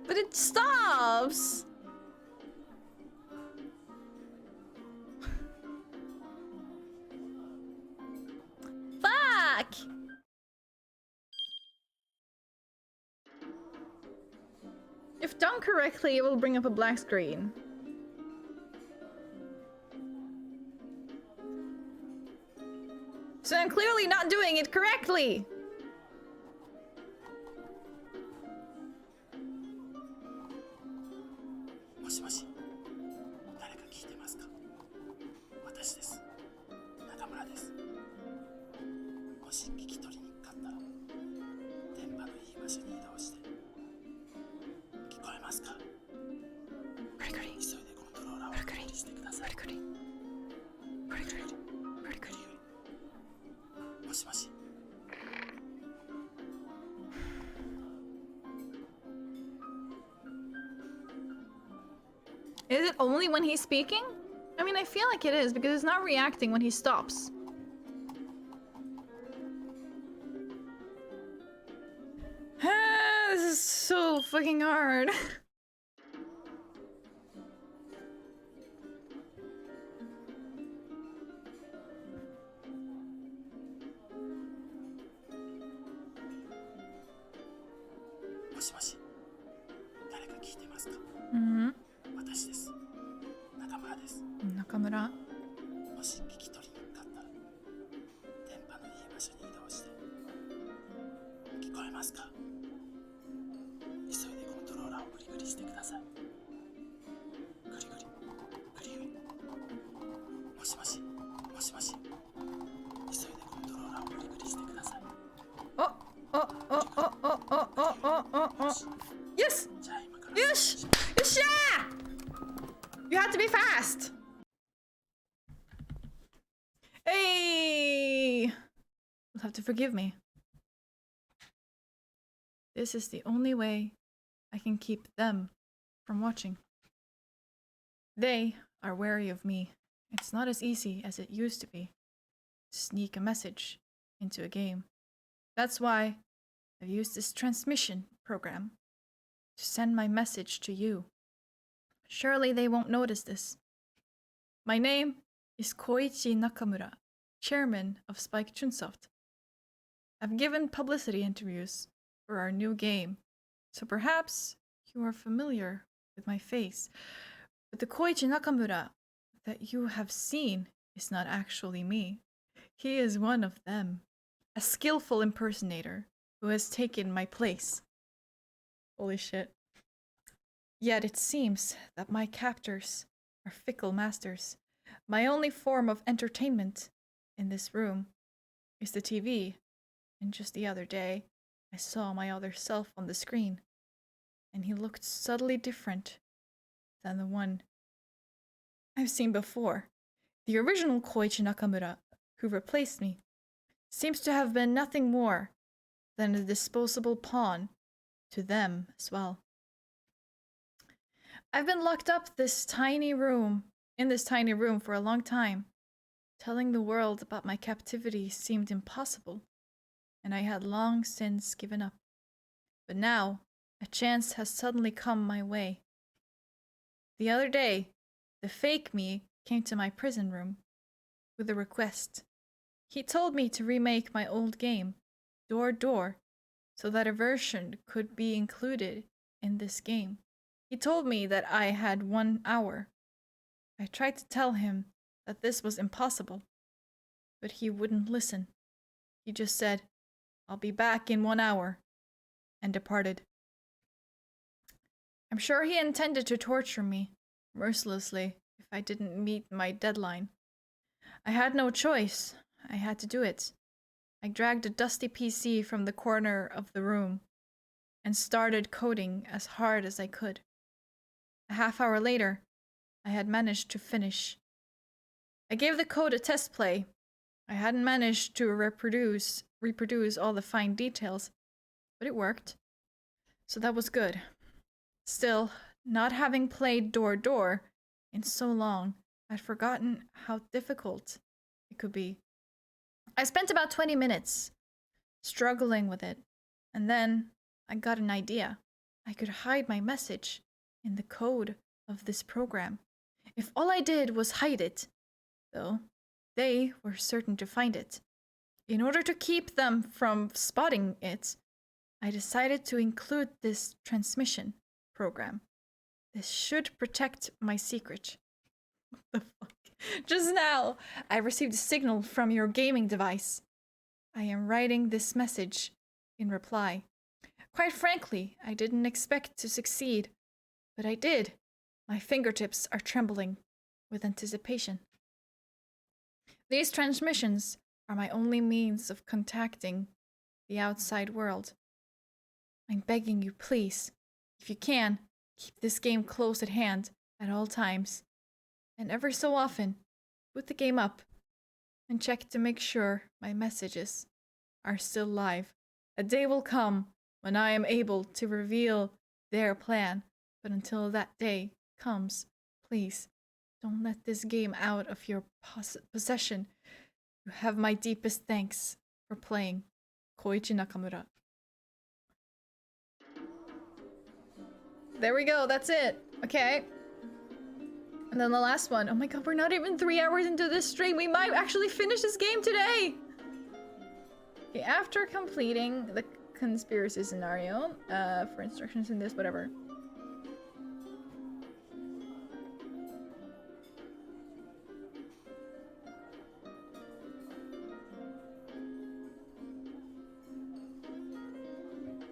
But it stops! Fuck! If done correctly, it will bring up a black screen. So I'm clearly not doing it correctly! Is it only when he's speaking? I mean, I feel like it is because it's not reacting when he stops. This is so fucking hard. Mm-hmm. Nakamura. Oh. Yes! Yes! Yes! Yeah! You have to be fast! Hey! You'll have to forgive me. This is the only way I can keep them from watching. They are wary of me. It's not as easy as it used to be to sneak a message into a game. That's why I've used this transmission program to send my message to you. Surely they won't notice this. My name is Koichi Nakamura, chairman of Spike Chunsoft. I've given publicity interviews for our new game, so perhaps you are familiar with my face. But the Koichi Nakamura that you have seen is not actually me. He is one of them, a skillful impersonator who has taken my place. Holy shit. Yet it seems that my captors are fickle masters. My only form of entertainment in this room is the TV, and just the other day, I saw my other self on the screen, and he looked subtly different than the one I've seen before. The original Koichi Nakamura, who replaced me, seems to have been nothing more than a disposable pawn to them as well. I've been locked up in this tiny room for a long time. Telling the world about my captivity seemed impossible, and I had long since given up. But now, a chance has suddenly come my way. The other day, the fake me came to my prison room with a request. He told me to remake my old game, Door Door, so that a version could be included in this game. He told me that I had 1 hour. I tried to tell him that this was impossible, but he wouldn't listen. He just said, "I'll be back in 1 hour," and departed. I'm sure he intended to torture me mercilessly if I didn't meet my deadline. I had no choice. I had to do it. I dragged a dusty PC from the corner of the room and started coding as hard as I could. A half hour later, I had managed to finish. I gave the code a test play. I hadn't managed to reproduce all the fine details, but it worked. So that was good. Still, not having played Door Door in so long, I'd forgotten how difficult it could be. I spent about 20 minutes struggling with it, and then I got an idea. I could hide my message in the code of this program. If all I did was hide it, though, they were certain to find it. In order to keep them from spotting it, I decided to include this transmission program. This should protect my secret. What the fuck? Just now, I received a signal from your gaming device. I am writing this message in reply. Quite frankly, I didn't expect to succeed, but I did. My fingertips are trembling with anticipation. These transmissions are my only means of contacting the outside world. I'm begging you, please, if you can, keep this game close at hand at all times. And every so often, boot the game up and check to make sure my messages are still live. A day will come when I am able to reveal their plan, but until that day comes, please don't let this game out of your possession. You have my deepest thanks for playing. Koichi Nakamura. There we go, that's it. Okay. And then the last one. Oh my god, we're not even 3 hours into this stream. We might actually finish this game today. Okay, after completing the conspiracy scenario, for instructions in this, whatever.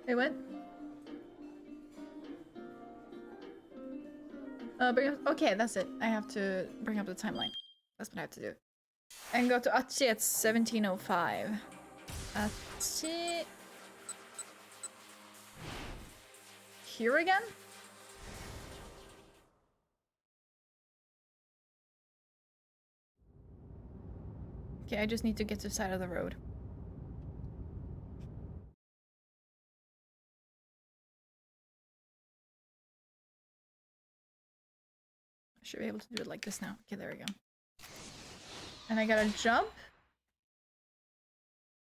Wait, what? Okay, that's it. I have to bring up the timeline. That's what I have to do. And go to Achi at 1705. Achi... Here again? Okay, I just need to get to the side of the road. I should be able to do it like this now. Okay, there we go. And I gotta jump?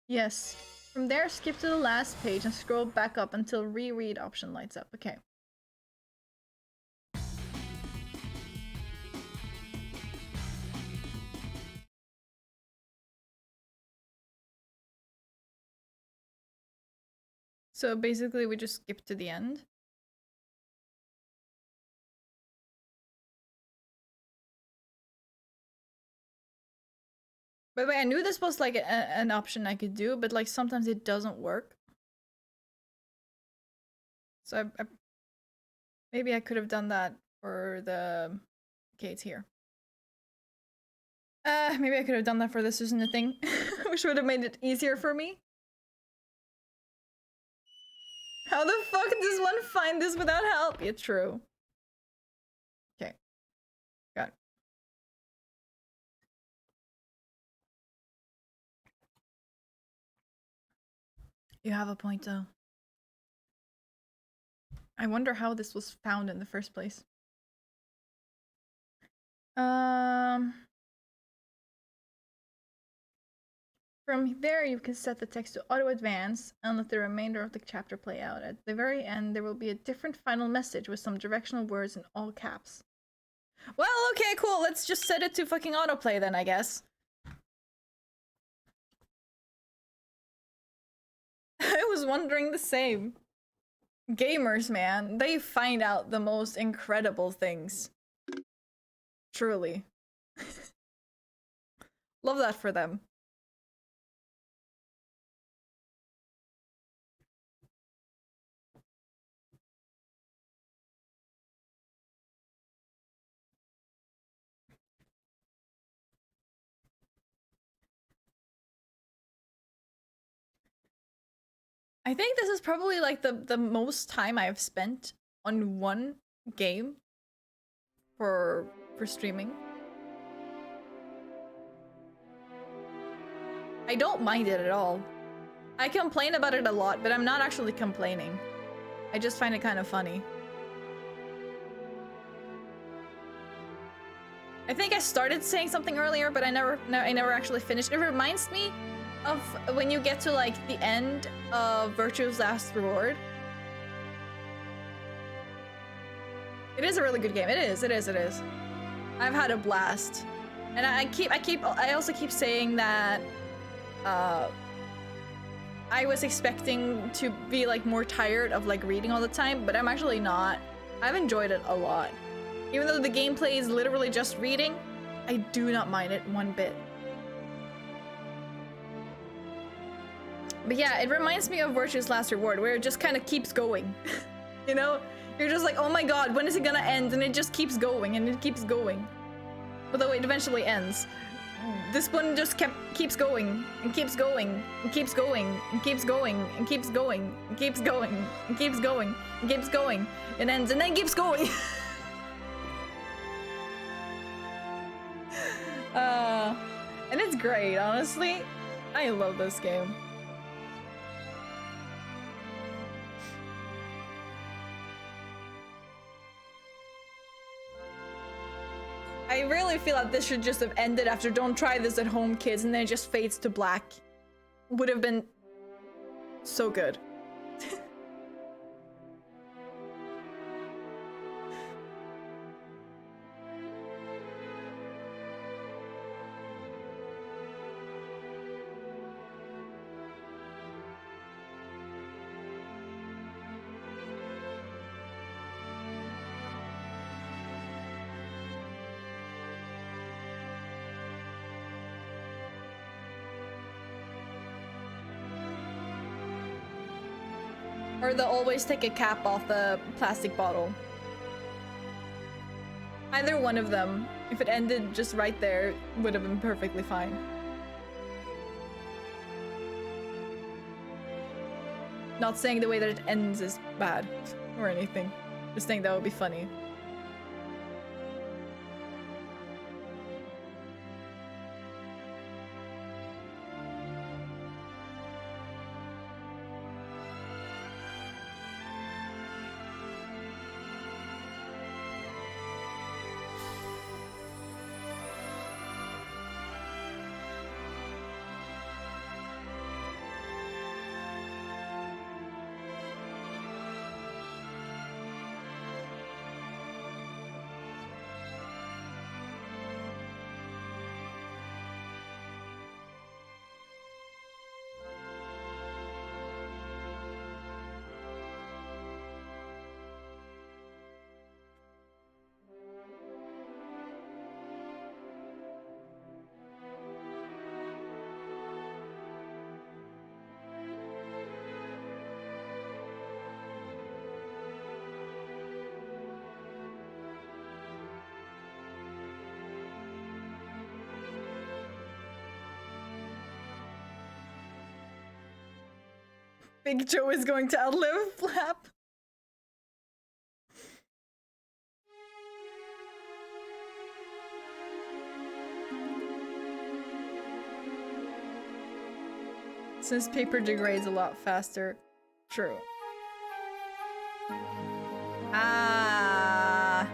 Yes. From there, skip to the last page and scroll back up until reread option lights up. Okay. So basically we just skip to the end. By the way, I knew this was like an option I could do, but like sometimes it doesn't work. So maybe I could have done that for the... Okay, it's here. Maybe I could have done that for the Susanna thing, which would have made it easier for me. How the fuck does one find this without help? Yeah, true. Okay. Got it. You have a point though. I wonder how this was found in the first place. From there, you can set the text to auto-advance and let the remainder of the chapter play out. At the very end, there will be a different final message with some directional words in all caps. Well, okay, cool. Let's just set it to fucking autoplay then, I guess. I was wondering the same. Gamers, man, they find out the most incredible things. Truly. Love that for them. I think this is probably like the most time I've spent on one game for streaming. I don't mind it at all. I complain about it a lot, but I'm not actually complaining. I just find it kind of funny. I think I started saying something earlier, but I never actually finished. It reminds me of when you get to like the end of Virtue's Last Reward. It is a really good game. It is. I've had a blast. And I also keep saying that I was expecting to be like more tired of like reading all the time, but I'm actually not. I've enjoyed it a lot. Even though the gameplay is literally just reading, I do not mind it one bit. But yeah, it reminds me of Virtue's Last Reward, where it just kind of keeps going. You know? You're just like, oh my god, when is it gonna end? And it just keeps going, and it keeps going. Although it eventually ends. This one just keeps going, and keeps going, and keeps going, and keeps going, and keeps going, and keeps going, and keeps going, and keeps going. It ends, and then keeps going. And it's great, honestly. I love this game. I really feel like this should just have ended after "Don't try this at home, kids," and then it just fades to black. Would have been so good. Or they'll always take a cap off the plastic bottle. Either one of them, if it ended just right there, would have been perfectly fine. Not saying the way that it ends is bad or anything. Just saying that would be funny. Big Joe is going to outlive Flap. Since paper degrades a lot faster. True. Ah.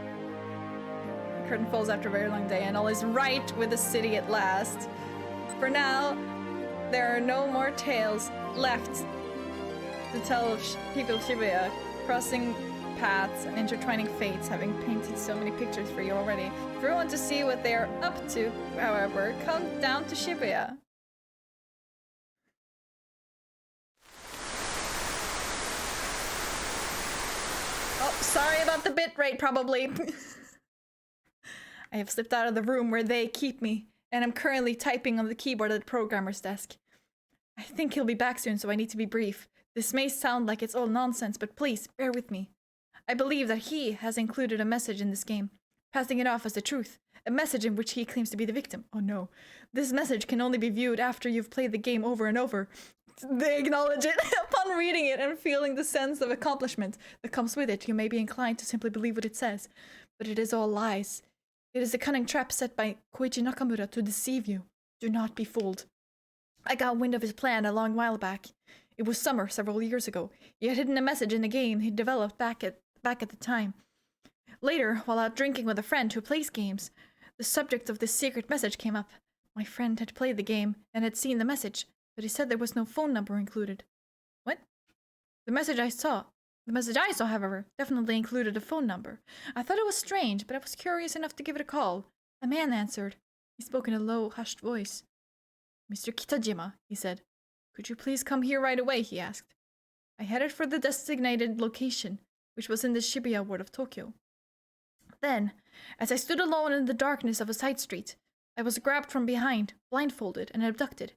The curtain falls after a very long day, and all is right with the city at last. For now, there are no more tales left to tell of people of Shibuya, crossing paths and intertwining fates, having painted so many pictures for you already. If you want to see what they are up to, however, come down to Shibuya. Oh, sorry about the bitrate, probably. I have slipped out of the room where they keep me, and I'm currently typing on the keyboard at the programmer's desk. I think he'll be back soon, so I need to be brief. This may sound like it's all nonsense, but please, bear with me. I believe that he has included a message in this game, passing it off as the truth. A message in which he claims to be the victim. Oh no. This message can only be viewed after you've played the game over and over. They acknowledge it. Upon reading it and feeling the sense of accomplishment that comes with it, you may be inclined to simply believe what it says. But it is all lies. It is a cunning trap set by Koichi Nakamura to deceive you. Do not be fooled. I got wind of his plan a long while back. It was summer several years ago. He had hidden a message in the game he developed back at the time. Later, while out drinking with a friend who plays games, the subject of this secret message came up. My friend had played the game and had seen the message, but he said there was no phone number included. What? The message I saw, however, definitely included a phone number. I thought it was strange, but I was curious enough to give it a call. A man answered. He spoke in a low, hushed voice. Mr. Kitajima, he said. Could you please come here right away, he asked. I headed for the designated location, which was in the Shibuya ward of Tokyo. Then, as I stood alone in the darkness of a side street, I was grabbed from behind, blindfolded, and abducted.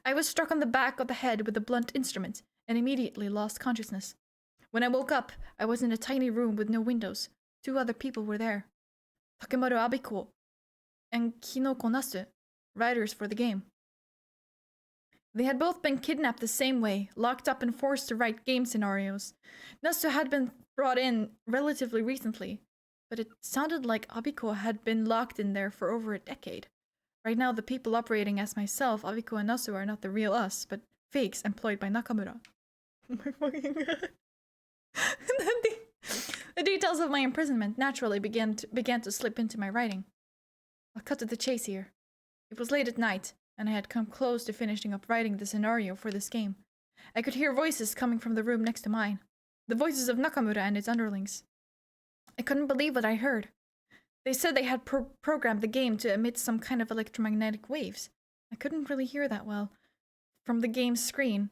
I was struck on the back of the head with a blunt instrument, and immediately lost consciousness. When I woke up, I was in a tiny room with no windows. 2 other people were there. Takemaru Abiko and Kinoko Nasu, writers for the game. They had both been kidnapped the same way, locked up and forced to write game scenarios. Nasu had been brought in relatively recently, but it sounded like Abiko had been locked in there for over a decade. Right now, the people operating as myself, Abiko and Nasu, are not the real us, but fakes employed by Nakamura. Oh my fucking god. The details of my imprisonment naturally began to slip into my writing. I'll cut to the chase here. It was late at night, and I had come close to finishing up writing the scenario for this game. I could hear voices coming from the room next to mine. The voices of Nakamura and his underlings. I couldn't believe what I heard. They said they had programmed the game to emit some kind of electromagnetic waves. I couldn't really hear that well from the game's screen,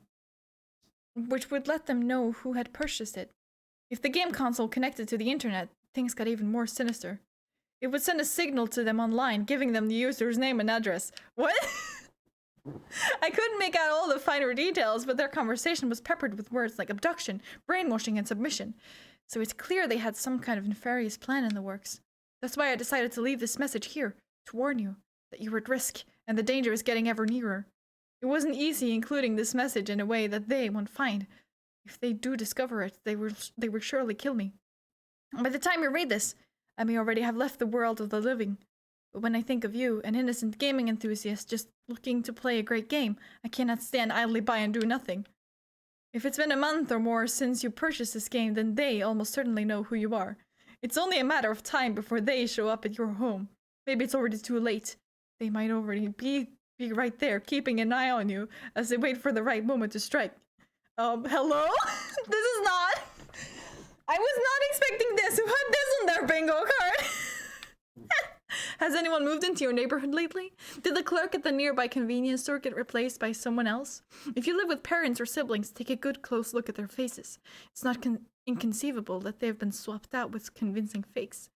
which would let them know who had purchased it. If the game console connected to the internet, things got even more sinister. It would send a signal to them online, giving them the user's name and address. What? I couldn't make out all the finer details, but their conversation was peppered with words like abduction, brainwashing, and submission. So it's clear they had some kind of nefarious plan in the works. That's why I decided to leave this message here, to warn you that you were at risk, and the danger is getting ever nearer. It wasn't easy including this message in a way that they won't find. If they do discover it, they will surely kill me. By the time you read this, I may already have left the world of the living. But when I think of you, an innocent gaming enthusiast just looking to play a great game, I cannot stand idly by and do nothing. If it's been a month or more since you purchased this game, then they almost certainly know who you are. It's only a matter of time before they show up at your home. Maybe it's already too late. They might already be right there, keeping an eye on you as they wait for the right moment to strike. Hello? This is not... I was not expecting this. Who had this on their bingo card? Has anyone moved into your neighborhood lately? Did the clerk at the nearby convenience store get replaced by someone else? If you live with parents or siblings, take a good close look at their faces. It's not inconceivable that they've been swapped out with convincing fakes.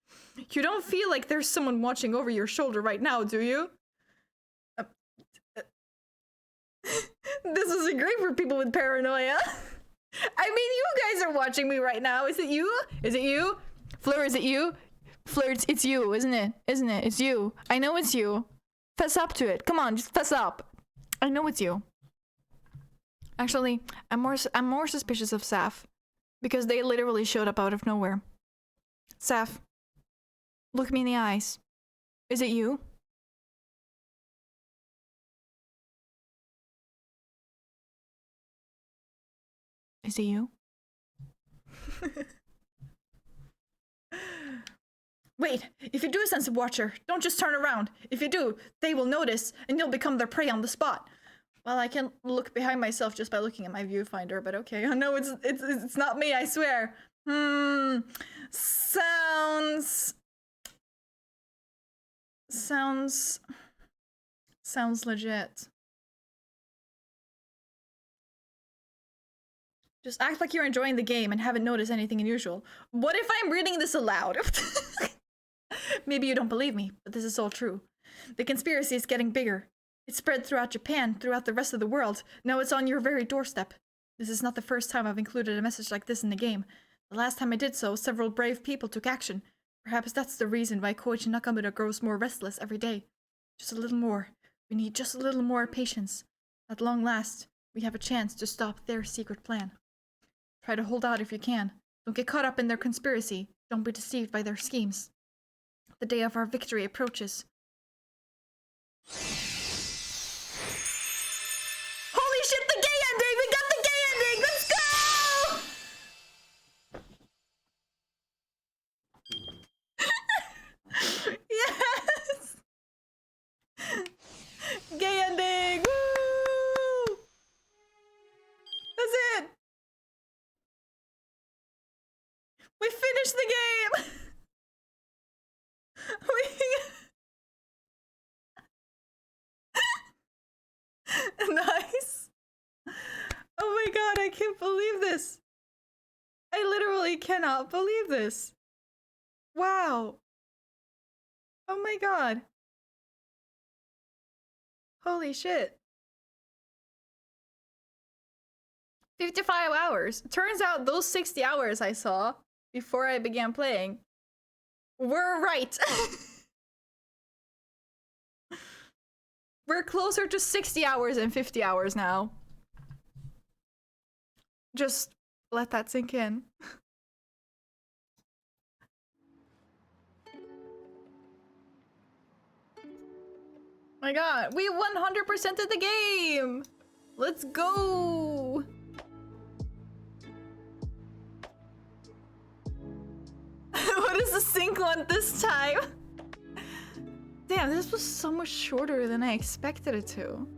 You don't feel like there's someone watching over your shoulder right now, do you? This isn't great for people with paranoia. I mean, you guys are watching me right now. Is it you? Is it you? Fleur, is it you? Fleur, it's you, isn't it? Isn't it? It's you. I know it's you. Fess up to it. Come on, just fess up. I know it's you. Actually, I'm more suspicious of Saf, because they literally showed up out of nowhere. Saf, look me in the eyes. Is it you? Is it you? Wait, if you do sense a watcher, don't just turn around. If you do, they will notice, and you'll become their prey on the spot. Well, I can look behind myself just by looking at my viewfinder, but okay. Oh no, it's not me, I swear. Sounds legit. Just act like you're enjoying the game and haven't noticed anything unusual. What if I'm reading this aloud? Maybe you don't believe me, but this is all true. The conspiracy is getting bigger. It spread throughout Japan, throughout the rest of the world. Now it's on your very doorstep. This is not the first time I've included a message like this in the game. The last time I did so, several brave people took action. Perhaps that's the reason why Koichi Nakamura grows more restless every day. Just a little more. We need just a little more patience. At long last, we have a chance to stop their secret plan. Try to hold out if you can. Don't get caught up in their conspiracy. Don't be deceived by their schemes. The day of our victory approaches. Holy shit, the gay ending! We got the gay ending! Let's go! Yes! Gay ending! Woo! That's it! We finished the game! Nice! Oh my god, I can't believe this! I literally cannot believe this! Wow! Oh my god! Holy shit! 55 hours! Turns out those 60 hours I saw before I began playing were right! We're closer to 60 hours and 50 hours now. Just let that sink in. My god, we 100%ed the game! Let's go! What is the sync one this time? Damn, this was so much shorter than I expected it to.